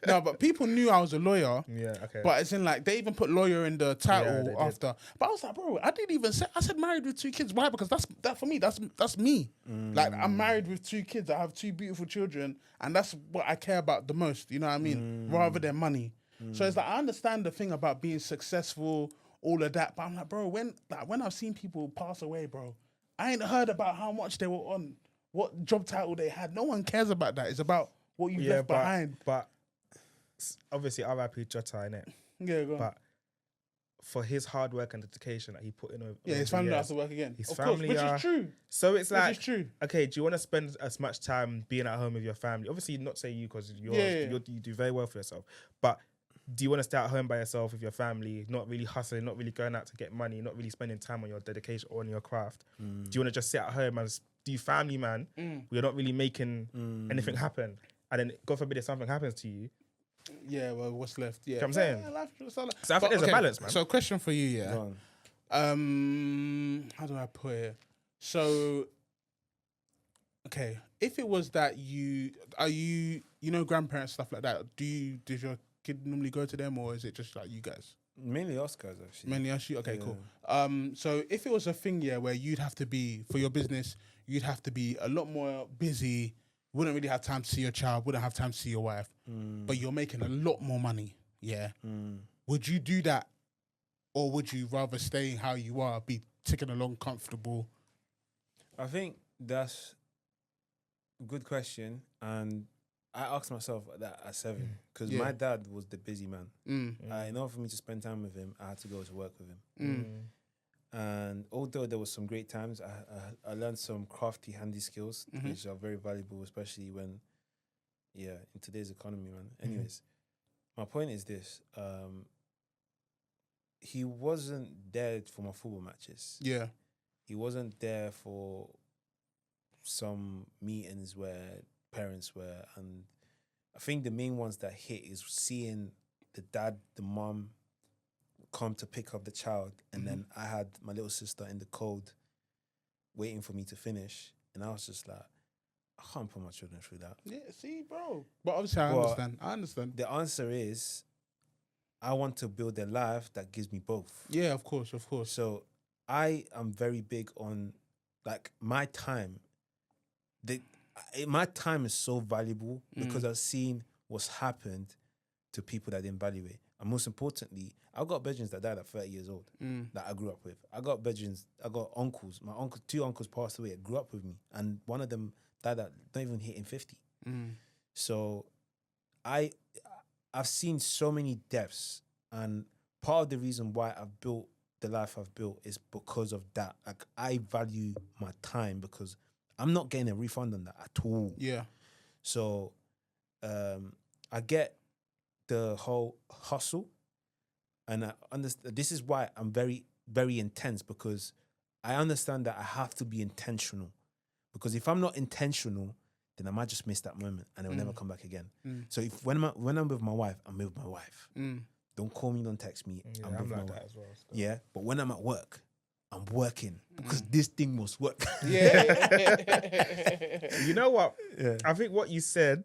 No, but people knew I was a lawyer. Yeah, okay. But it's in like they even put lawyer in the title they after. But I was like, bro, I didn't even say. I said married with 2 kids. Why? Because that for me. That's me. Like I'm married with 2 kids. I have 2 beautiful children, and that's what I care about the most. You know what I mean? Rather than money. So it's like I understand the thing about being successful, all of that. But I'm like, bro, when I've seen people pass away, bro, I ain't heard about how much they were on, what job title they had. No one cares about that. It's about what you left behind. But obviously, R.I.P. Jota, innit? Yeah, go on. But for his hard work and dedication that he put in over his family has to work again. His of family course, which is true. So it's like, which is true. Okay, do you want to spend as much time being at home with your family? Obviously, not say you because you do very well for yourself. But do you want to stay at home by yourself with your family, not really hustling, not really going out to get money, not really spending time on your dedication or on your craft? Do you want to just sit at home and do family, man? We're not really making anything happen. And then, God forbid, if something happens to you. Yeah, well, what's left? Yeah, you know what I'm saying? So I think there's a balance, man. So, question for you, yeah. How do I put it? So, okay, if it was that you grandparents, stuff like that, does your kid normally go to them, or is it just like you guys? Mainly us guys, actually. Mainly us, you? Okay, cool. So if it was a thing, yeah, where you'd have to be, for your business, you'd have to be a lot more busy, wouldn't really have time to see your child, wouldn't have time to see your wife, but you're making a lot more money, yeah? Would you do that, or would you rather stay how you are, be ticking along comfortable? I think that's a good question, and I asked myself that at 7 because my dad was the busy man. In order for me to spend time with him, I had to go to work with him. And although there was some great times, I learned some crafty, handy skills, which are very valuable, especially when, in today's economy, man. Anyways, my point is this. He wasn't there for my football matches. Yeah. He wasn't there for some meetings where parents were, and I think the main ones that hit is seeing the dad, the mom come to pick up the child, and then I had my little sister in the cold waiting for me to finish, and I was just like, I can't put my children through that. Yeah, see, bro. But obviously I understand. The answer is I want to build a life that gives me both. Yeah, of course. So I am very big on, like, my time. My time is so valuable because I've seen what's happened to people that didn't value it. And most importantly, I got bedrooms that died at 30 years old that I grew up with. I got uncles. My two uncles passed away that grew up with me. And one of them died at not even hitting 50. So I've seen so many deaths. And part of the reason why I've built the life I've built is because of that. Like, I value my time because I'm not getting a refund on that at all. Yeah. So I get the whole hustle, and I understand. This is why I'm very, very intense, because I understand that I have to be intentional. Because if I'm not intentional, then I might just miss that moment and it'll never come back again. So if when I'm with my wife, I'm with my wife. Don't call me, don't text me. Yeah, I'm with my like wife. that as well. So. Yeah, but when I'm at work, I'm working because this thing must work. You know what? Yeah. I think what you said,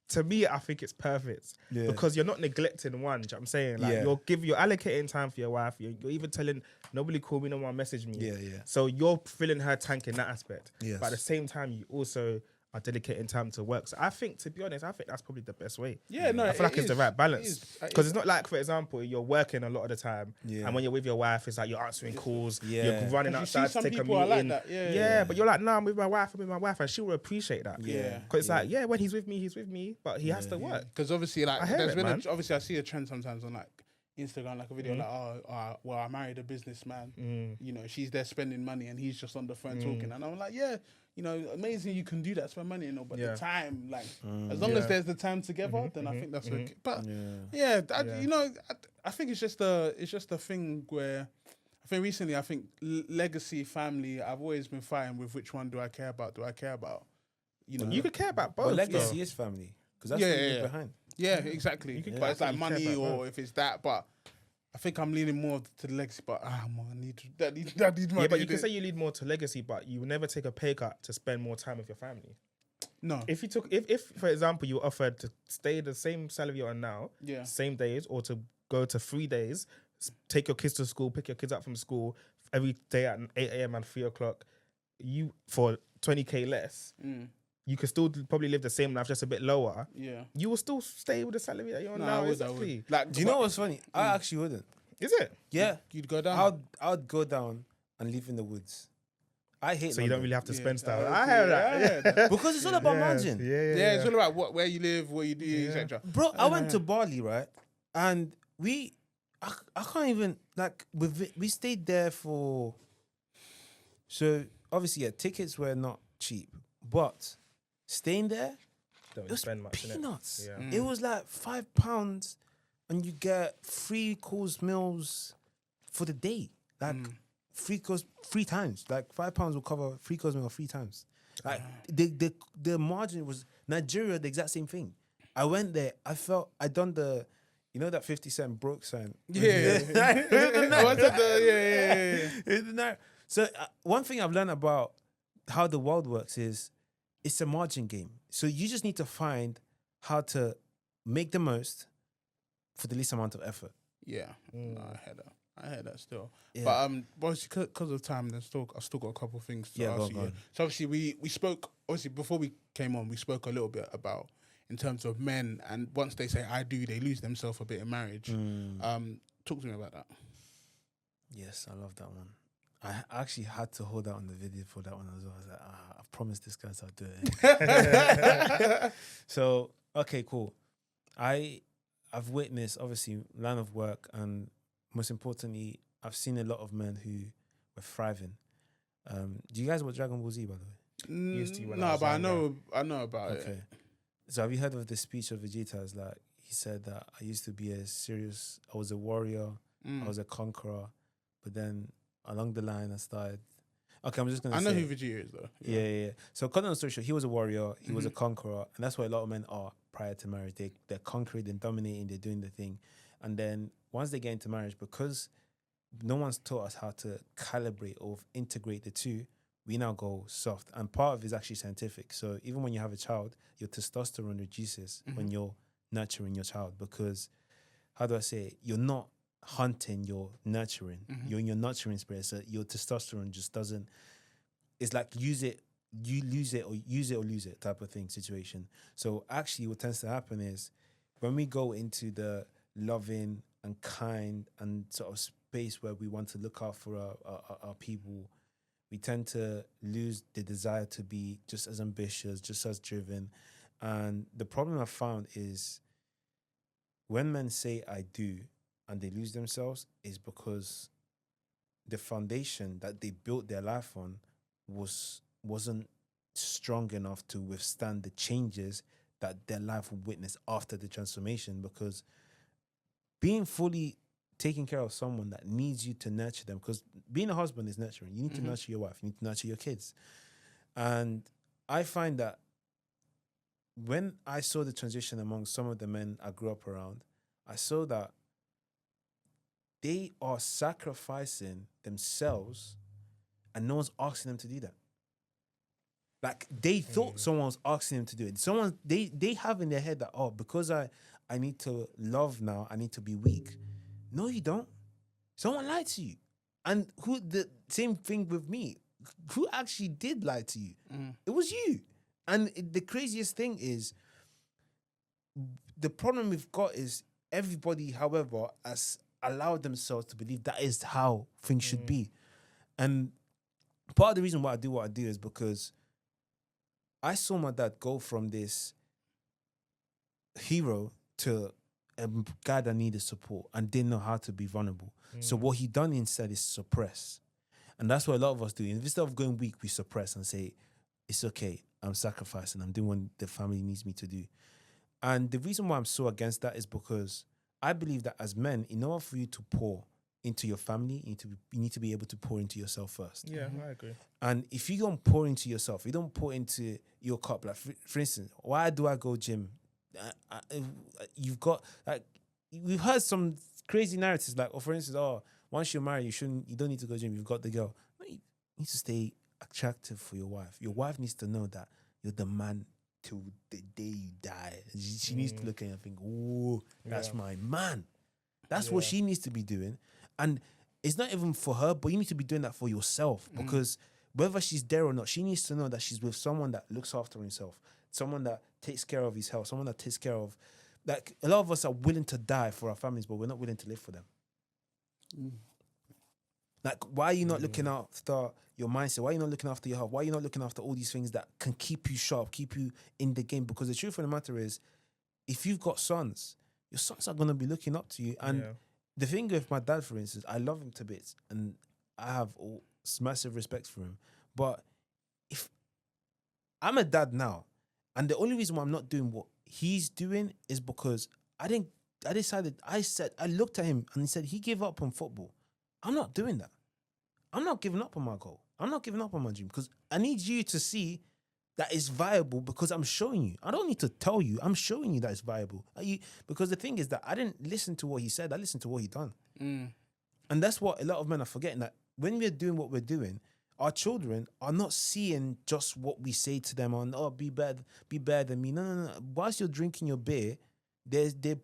to me, I think it's perfect. Yeah. Because you're not neglecting one. Do you know what I'm saying? Like, you're allocating time for your wife. You're even telling, nobody call me, no one message me. Yeah. So you're filling her tank in that aspect. Yes. But at the same time, you also are dedicating time to work. So I think, to be honest, that's probably the best way. Yeah, no, I feel like it's the right balance. Because it's It not like, for example, you're working a lot of the time, and when you're with your wife, it's like you're answering calls, you're running outside to take a meeting. Like that. Yeah, but you're like, no, I'm with my wife, and she will appreciate that. Yeah. Because it's like, when he's with me, but he has to work. Because obviously, like, I hear there's it, been man. obviously, I see a trend sometimes on like Instagram, like a video like, well, I married a businessman. You know, she's there spending money and he's just on the phone talking. And I'm like, you know, amazing you can do that, spend money, you know, but the time, like, as long as there's the time together, then I think that's okay. But you know, I think it's just a thing where I think recently, legacy, family, I've always been fighting with which one do I care about? You know, You could care about both. But legacy is family, because that's what you leave behind. Yeah, exactly. But it's like money or if it's that, but I think I'm leaning more to the legacy, but I need money. Yeah, but you can say you lead more to legacy, but you will never take a pay cut to spend more time with your family. No. If for example, you were offered to stay the same salary you're on now, same days, or to go to 3 days, take your kids to school, pick your kids up from school every day at 8 a.m. and 3 o'clock, you for 20K less, you could still probably live the same life, just a bit lower. Yeah. You will still stay with the salary that you're on now. Exactly. Like, do you know what's funny? I actually wouldn't. Is it? Yeah. You'd go down? I'd go down and live in the woods. I hate So you don't really have to spend stuff. I heard that. Because it's all about margin. Yeah, it's all about where you live, what you do, etc. Bro, I went to Bali, right? And I can't even, like, we stayed there for, so obviously, tickets were not cheap, but staying there, it was spend much, peanuts. Yeah. It was like £5 and you get 3-course meals for the day. Like 3 times. Like £5 will cover 3-course meal 3 times. Like the margin was Nigeria, the exact same thing. I went there, I done the, you know that 50 Cent broke sign? Yeah. So one thing I've learned about how the world works is it's a margin game. So you just need to find how to make the most for the least amount of effort. Yeah, no, I heard that still. Yeah. But because of time, I've still got a couple of things to ask you. So obviously we spoke, obviously before we came on, we spoke a little bit about in terms of men, and once they say I do, they lose themselves a bit in marriage. Talk to me about that. Yes, I love that one. I actually had to hold out on the video for that one as well. I was like, I promised this guys I'll do it. So, okay, cool. I've witnessed, obviously, line of work, and most importantly, I've seen a lot of men who were thriving. Do you guys watch Dragon Ball Z, by the way? Used to no, but I know about it. Okay. So have you heard of the speech of Vegeta? It's like, he said that I used to be I was a warrior, I was a conqueror, but then along the line I started. Okay, I'm just gonna. I know who Vegeta is though. Yeah. So, cut on the story short, he was a warrior, he was a conqueror, and that's what a lot of men are prior to marriage. They're conquering, they're dominating, they're doing the thing, and then once they get into marriage, because no one's taught us how to calibrate or integrate the two, we now go soft. And part of it is actually scientific. So even when you have a child, your testosterone reduces when you're nurturing your child, because, how do I say it? You're not hunting, you're nurturing. You're in your nurturing spirit. So your testosterone just doesn't, it's like use it you lose it or use it or lose it type of thing situation. So actually what tends to happen is when we go into the loving and kind and sort of space where we want to look out for our people, we tend to lose the desire to be just as ambitious, just as driven. And the problem I found is when men say I do and they lose themselves is because the foundation that they built their life on wasn't strong enough to withstand the changes that their life will witness after the transformation. Because being fully taking care of someone that needs you to nurture them, because being a husband is nurturing. You need to nurture your wife, you need to nurture your kids. And I find that when I saw the transition among some of the men I grew up around, I saw that they are sacrificing themselves and no one's asking them to do that. Like they thought someone was asking them to do it. They have in their head that, oh, because I need to love now, I need to be weak. No, you don't. Someone lied to you. And the same thing with me. Who actually did lie to you? It was you. And the craziest thing is, the problem we've got is everybody, however, has allowed themselves to believe that is how things should be. And part of the reason why I do what I do is because I saw my dad go from this hero to a guy that needed support and didn't know how to be vulnerable. So what he done instead is suppress. And that's what a lot of us do. Instead of going weak, we suppress and say, it's okay, I'm sacrificing, I'm doing what the family needs me to do. And the reason why I'm so against that is because I believe that as men, in order for you to pour into your family, you need to be able to pour into yourself first. Yeah, I agree. And if you don't pour into yourself, you don't pour into your cup. Like for instance, why do I go gym? You've got like we've heard some crazy narratives like, for instance, once you're married, you don't need to go gym. You've got the girl. No, you need to stay attractive for your wife. Your wife needs to know that you're the man till the day you die. She needs to look at you and think, oh, that's my man. That's what she needs to be doing. And it's not even for her, but you need to be doing that for yourself because whether she's there or not, she needs to know that she's with someone that looks after himself, someone that takes care of his health, someone that takes care of, like a lot of us are willing to die for our families, but we're not willing to live for them. Like, why are you not looking after your mindset? Why are you not looking after your health? Why are you not looking after all these things that can keep you sharp, keep you in the game? Because the truth of the matter is, if you've got sons, your sons are going to be looking up to you. And the thing with my dad, for instance, I love him to bits and I have massive respect for him. But if I'm a dad now, and the only reason why I'm not doing what he's doing is because I looked at him and he said he gave up on football. I'm not doing that. I'm not giving up on my goal. I'm not giving up on my dream because I need you to see that it's viable because I'm showing you. I don't need to tell you. I'm showing you that it's viable. Because the thing is that I didn't listen to what he said. I listened to what he done. And that's what a lot of men are forgetting, that when we're doing what we're doing, our children are not seeing just what we say to them on, be better than me. No. Whilst you're drinking your beer, they're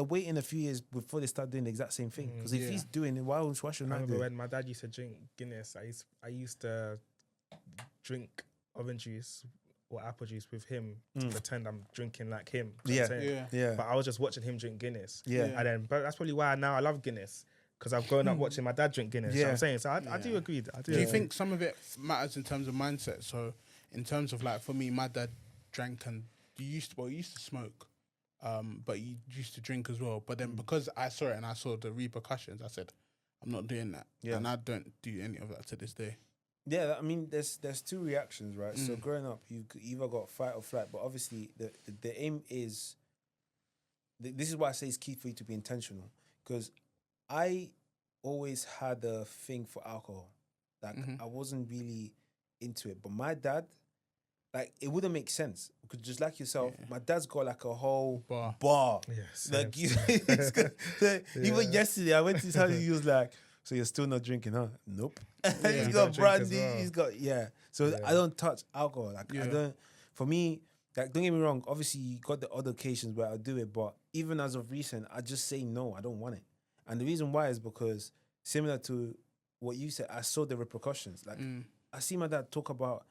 waiting a few years before they start doing the exact same thing. Because if he's doing it, why should I do it? When my dad used to drink Guinness, I used to drink orange juice or apple juice with him to pretend I'm drinking like him. Yeah. But I was just watching him drink Guinness. But that's probably why now I love Guinness. Because I've grown up watching my dad drink Guinness. You know what I'm saying? So I do agree. Do you think some of it matters in terms of mindset? So in terms of like, for me, my dad drank and he used to smoke. But he used to drink as well. But then because I saw it and I saw the repercussions, I said, I'm not doing that. Yeah. And I don't do any of that to this day. Yeah, I mean, there's two reactions, right? So growing up, you either got fight or flight, but obviously the aim is, this is why I say it's key for you to be intentional. Because I always had a thing for alcohol. Like, I wasn't really into it. But my dad, like, it wouldn't make sense. Because just like yourself, my dad's got like a whole bar. Yes. Like, even yesterday, I went to his house, he was like, so you're still not drinking, huh? Nope. He's got brandy, he's got, So I don't touch alcohol. Like, I don't, for me, like, don't get me wrong, obviously you got the other occasions where I'll do it, but even as of recent, I just say no, I don't want it. And the reason why is because, similar to what you said, I saw the repercussions. Like, I see my dad talk about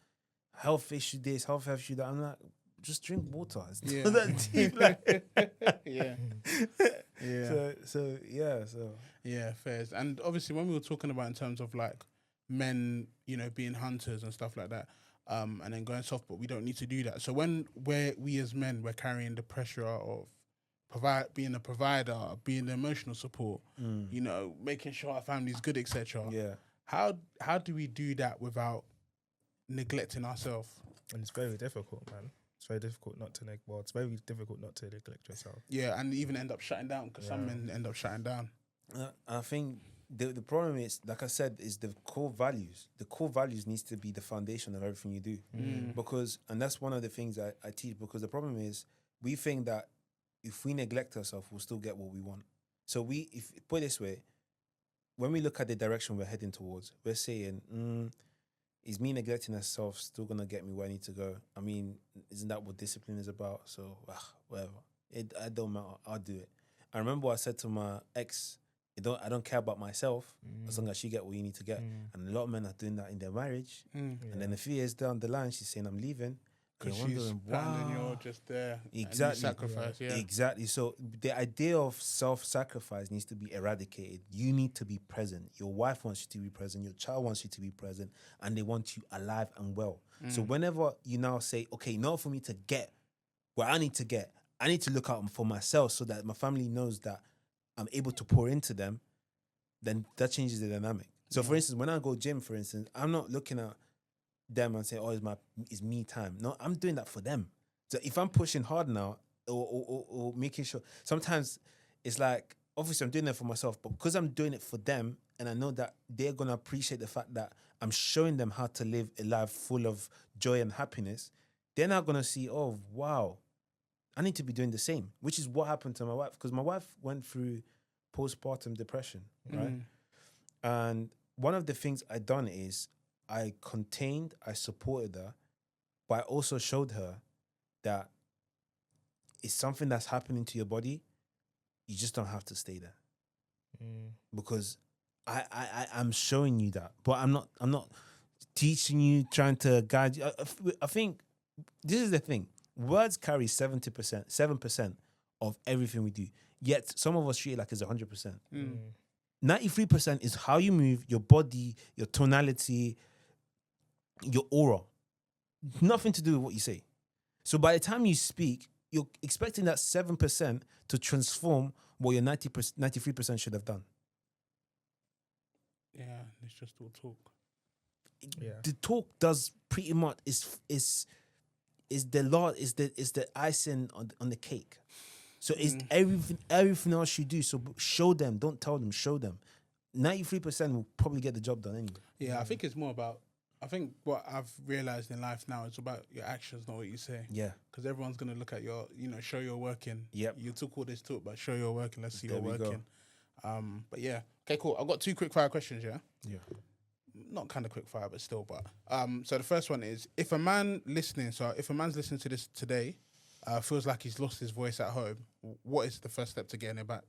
health issue this, health issue that. I'm like, just drink water. It's Yeah. not that deep. Like, Yeah. Yeah, fairs. And obviously, when we were talking about in terms of like men, you know, being hunters and stuff like that, and then going soft, but we don't need to do that. So when we as men, we're carrying the pressure of being a provider, being the emotional support, you know, making sure our family's good, etc. Yeah. How do we do that without neglecting ourselves? And it's very difficult, man. It's very difficult not to it's very difficult not to neglect yourself. Yeah, and even end up shutting down, because some men end up shutting down. I think the problem is, like I said, is the core values. The core values needs to be the foundation of everything you do. Because, and that's one of the things I teach, because the problem is we think that if we neglect ourselves, we'll still get what we want. So if put it this way, when we look at the direction we're heading towards, we're saying, is me neglecting myself still going to get me where I need to go? I mean, isn't that what discipline is about? So, whatever. It don't matter. I'll do it. I remember what I said to my ex, I don't care about myself as long as she get what you need to get. And a lot of men are doing that in their marriage. And then a few years down the line, she's saying, I'm leaving. Because she's planned and you're just there. Exactly. Sacrifice, Exactly. So the idea of self-sacrifice needs to be eradicated. You need to be present. Your wife wants you to be present. Your child wants you to be present. And they want you alive and well. So whenever you now say, okay, in order for me to get where I need to look out for myself so that my family knows that I'm able to pour into them, then that changes the dynamic. So for instance, when I go gym, for instance, I'm not looking at them and say, oh, it's me time. No, I'm doing that for them. So if I'm pushing hard now or making sure, sometimes it's like, obviously I'm doing it for myself, but because I'm doing it for them and I know that they're going to appreciate the fact that I'm showing them how to live a life full of joy and happiness, they're not going to see, oh, wow, I need to be doing the same, which is what happened to my wife, because my wife went through postpartum depression, right? And one of the things I done is I supported her, but I also showed her that it's something that's happening to your body. You just don't have to stay there. Because I'm showing you that, but I'm not teaching you, trying to guide you. I think this is the thing. Words carry 7% of everything we do. Yet some of us treat it like it's 100%. 93% is how you move, your body, your tonality, your aura. Nothing to do with what you say. So by the time you speak, you're expecting that 7% to transform what your 93% should have done. Yeah, it's just all talk. The talk does pretty much is the icing on the cake. So it's everything else you do. So show them, don't tell them, show them. 93% will probably get the job done anyway. Yeah, I think it's more about, I think what I've realized in life now is about your actions, not what you say. Yeah. Because everyone's going to look at your, show you're working. Yep. You took all this talk, but show you're working. Let's see There you're we go. working. But yeah. Okay, cool. I've got 2 quick fire questions, yeah? Yeah. Not kind of quick fire, but still. But so the first one is, if a man's listening to this today, feels like he's lost his voice at home, what is the first step to getting it back?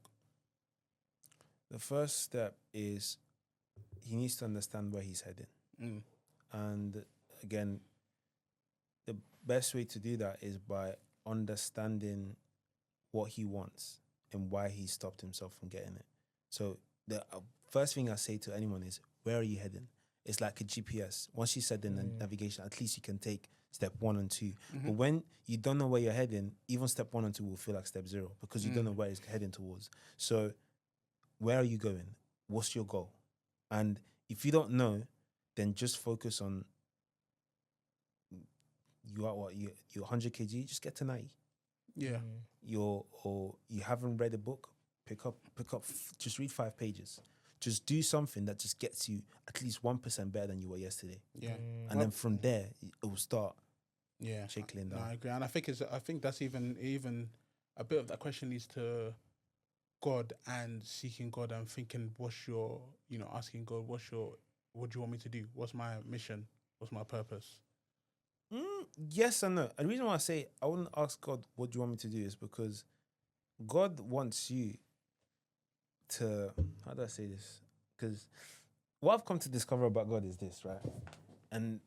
The first step is he needs to understand where he's heading. And again, the best way to do that is by understanding what he wants and why he stopped himself from getting it. So the first thing I say to anyone is, where are you heading? It's like a GPS. Once you set in the navigation, at least you can take step 1 and 2. But when you don't know where you're heading, even step 1 and 2 will feel like step 0 because you don't know where it's heading towards. So where are you going? What's your goal? And if you don't know, then just focus on you're 100 kg, just get to 90. Yeah. You haven't read a book, pick up, just read 5 pages. Just do something that just gets you at least 1% better than you were yesterday. Yeah. And then from there, it will start Yeah, trickling down. I agree, and I think that's even a bit of that question leads to God and seeking God and thinking, what's your, asking God, what do you want me to do? What's my mission? What's my purpose? Yes and no. The reason why I say I wouldn't ask God, what do you want me to do, is because God wants you to, how do I say this? Because what I've come to discover about God is this, right? And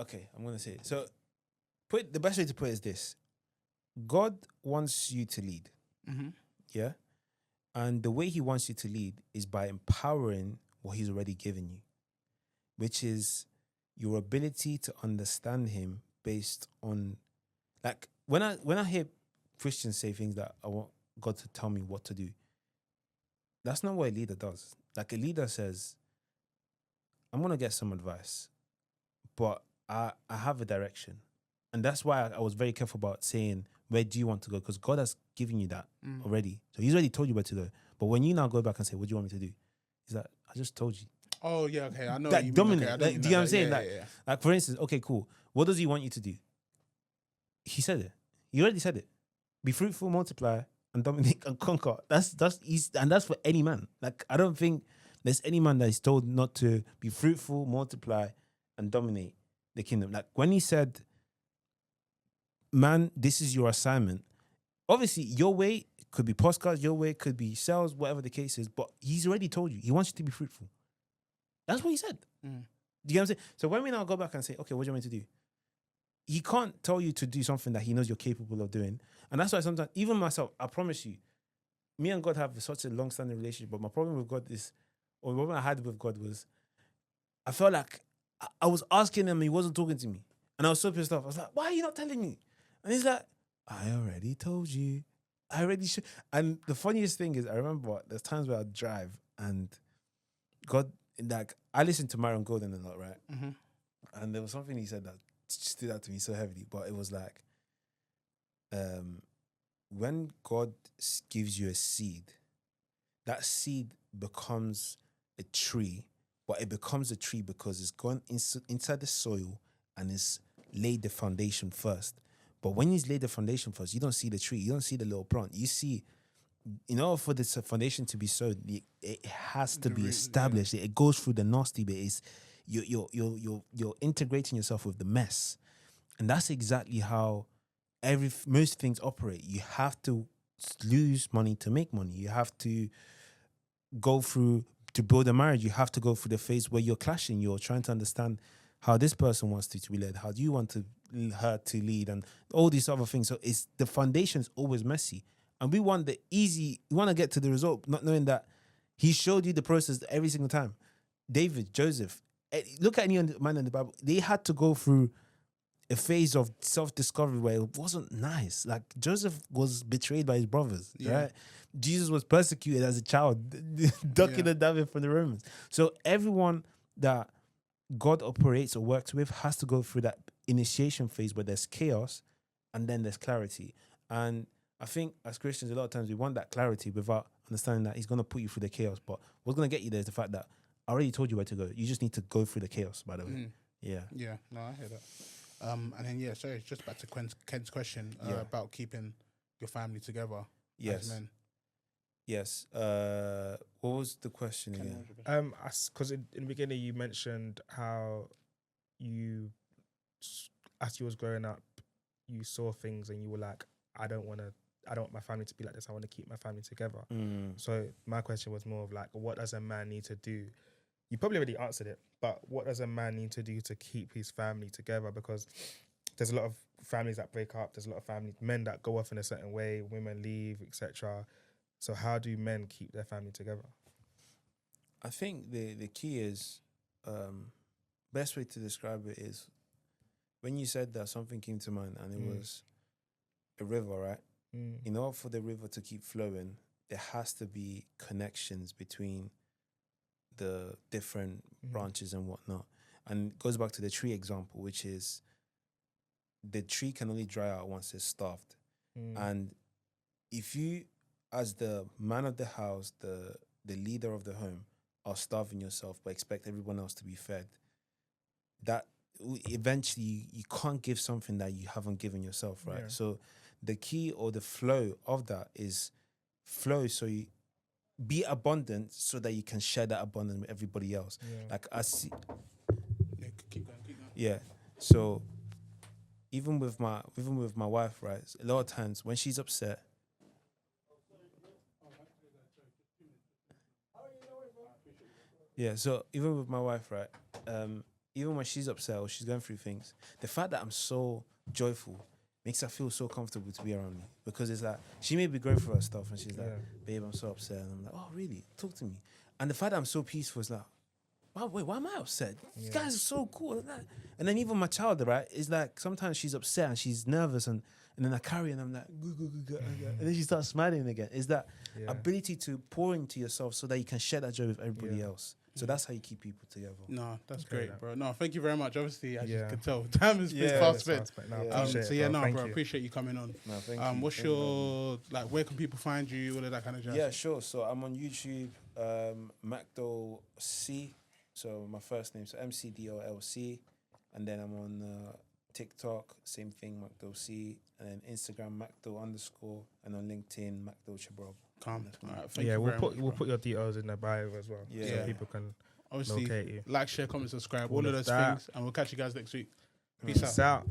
Okay, I'm gonna say it. So, the best way to put it is this: God wants you to lead. Mm-hmm. Yeah, and the way He wants you to lead is by empowering what He's already given you, which is your ability to understand Him based on, like, when I hear Christians say things that I want God to tell me what to do, that's not what a leader does. Like, a leader says, I'm gonna get some advice, but I have a direction. And that's why I was very careful about saying, where do you want to go? Because God has given you that already. So He's already told you where to go. But when you now go back and say, what do you want me to do? He's like, I just told you. Oh, yeah, okay. I know That what you mean. dominant. Okay, I Like, know do you know what I'm saying? Yeah, Like, yeah. like, for instance, okay, cool. What does He want you to do? He said it. He already said it. Be fruitful, multiply, and dominate and conquer. That's easy, and that's for any man. Like, I don't think there's any man that is told not to be fruitful, multiply, and dominate the kingdom. Like, when He said, man, this is your assignment. Obviously, your way could be podcasts, your way could be sales, whatever the case is, but He's already told you. He wants you to be fruitful. That's what He said. Do you know what I'm saying? So when we now go back and say, okay, what do you want me to do? He can't tell you to do something that He knows you're capable of doing. And that's why sometimes, even myself, I promise you, me and God have such a long-standing relationship, but my problem with God is, or the problem I had with God was, I felt like I was asking Him, He wasn't talking to me. And I was so pissed off. I was like, why are you not telling me? And He's like, I already told you. I already should. And the funniest thing is, I remember there's times where I drive and God, like, I listen to Myron Golden a lot, right? Mm-hmm. And there was something he said that stood out to me so heavily, but it was like, when God gives you a seed, that seed becomes a tree, but it becomes a tree because it's gone inside the soil and it's laid the foundation first. But when He's laid the foundation first, you don't see the tree, you don't see the little plant. You see, in order for this foundation to be sowed, it has to be established. It goes through the nasty bit. It's you're integrating yourself with the mess, and that's exactly how most things operate. You have to lose money to make money. You have to go through to build a marriage. You have to go through the phase where you're clashing. You're trying to understand how this person wants to be led. How do you want her to lead, and all these other things. So it's the foundation is always messy. And we want the easy, we want to get to the result, not knowing that He showed you the process every single time. David, Joseph, look at any man in the Bible. They had to go through a phase of self-discovery where it wasn't nice. Like, Joseph was betrayed by his brothers, right? Jesus was persecuted as a child, ducking and diving from the Romans. So everyone that God operates or works with has to go through that initiation phase where there's chaos and then there's clarity. And I think as Christians, a lot of times we want that clarity without understanding that He's going to put you through the chaos. But what's going to get you there is the fact that I already told you where to go. You just need to go through the chaos, by the way. Yeah. Yeah, no, I hear that. And then, sorry, just back to Ken's question about keeping your family together. Yes. As men. Yes. What was the question again? Because in the beginning you mentioned how you, as you was growing up, you saw things and you were like, I don't want my family to be like this. I want to keep my family together. So my question was more of like, what does a man need to do? You probably already answered it, but what does a man need to do to keep his family together? Because there's a lot of families that break up. There's a lot of men that go off in a certain way, women leave, etc. So how do men keep their family together? I think the key is, best way to describe it is, when you said that, something came to mind, and it was a river, right? In order for the river to keep flowing, there has to be connections between the different branches and whatnot. And it goes back to the tree example, which is the tree can only dry out once it's starved. And if you, as the man of the house, the leader of the home, are starving yourself but expect everyone else to be fed, that eventually you can't give something that you haven't given yourself, right? So the key or the flow of that is flow, so you be abundant so that you can share that abundance with everybody else. Like, I see. Keep going. Yeah. So even with my wife, right? A lot of times when she's upset, yeah. So even with my wife, right? even when she's upset or she's going through things, the fact that I'm so joyful makes her feel so comfortable to be around me, because it's like she may be going through her stuff and she's like, babe, I'm so upset, and I'm like, oh really? Talk to me. And the fact that I'm so peaceful is like, wow, wait, why am I upset? You guys are so cool. And then even my child, right, is like sometimes she's upset and she's nervous, and then I carry her and I'm like, and then she starts smiling again. Is that ability to pour into yourself so that you can share that joy with everybody else. So that's how you keep people together. No, that's great, bro. No, thank you very much. Obviously, as you can tell, time has been fast spent. Bro, appreciate you coming on. No, thank you. What's your, like, where can people find you, all of that kind of jazz? Yeah, sure. So I'm on YouTube, Macdo C. So my first name, so MCDOLC. And then I'm on TikTok, same thing, Macdo C. And then Instagram, Macdo_. And on LinkedIn, Macdo Chigborogu. Calm. All right, thank you we'll put your details in the bio as well, so people can obviously locate you. Like, share, comment, subscribe, all of those things, and we'll catch you guys next week. Peace out.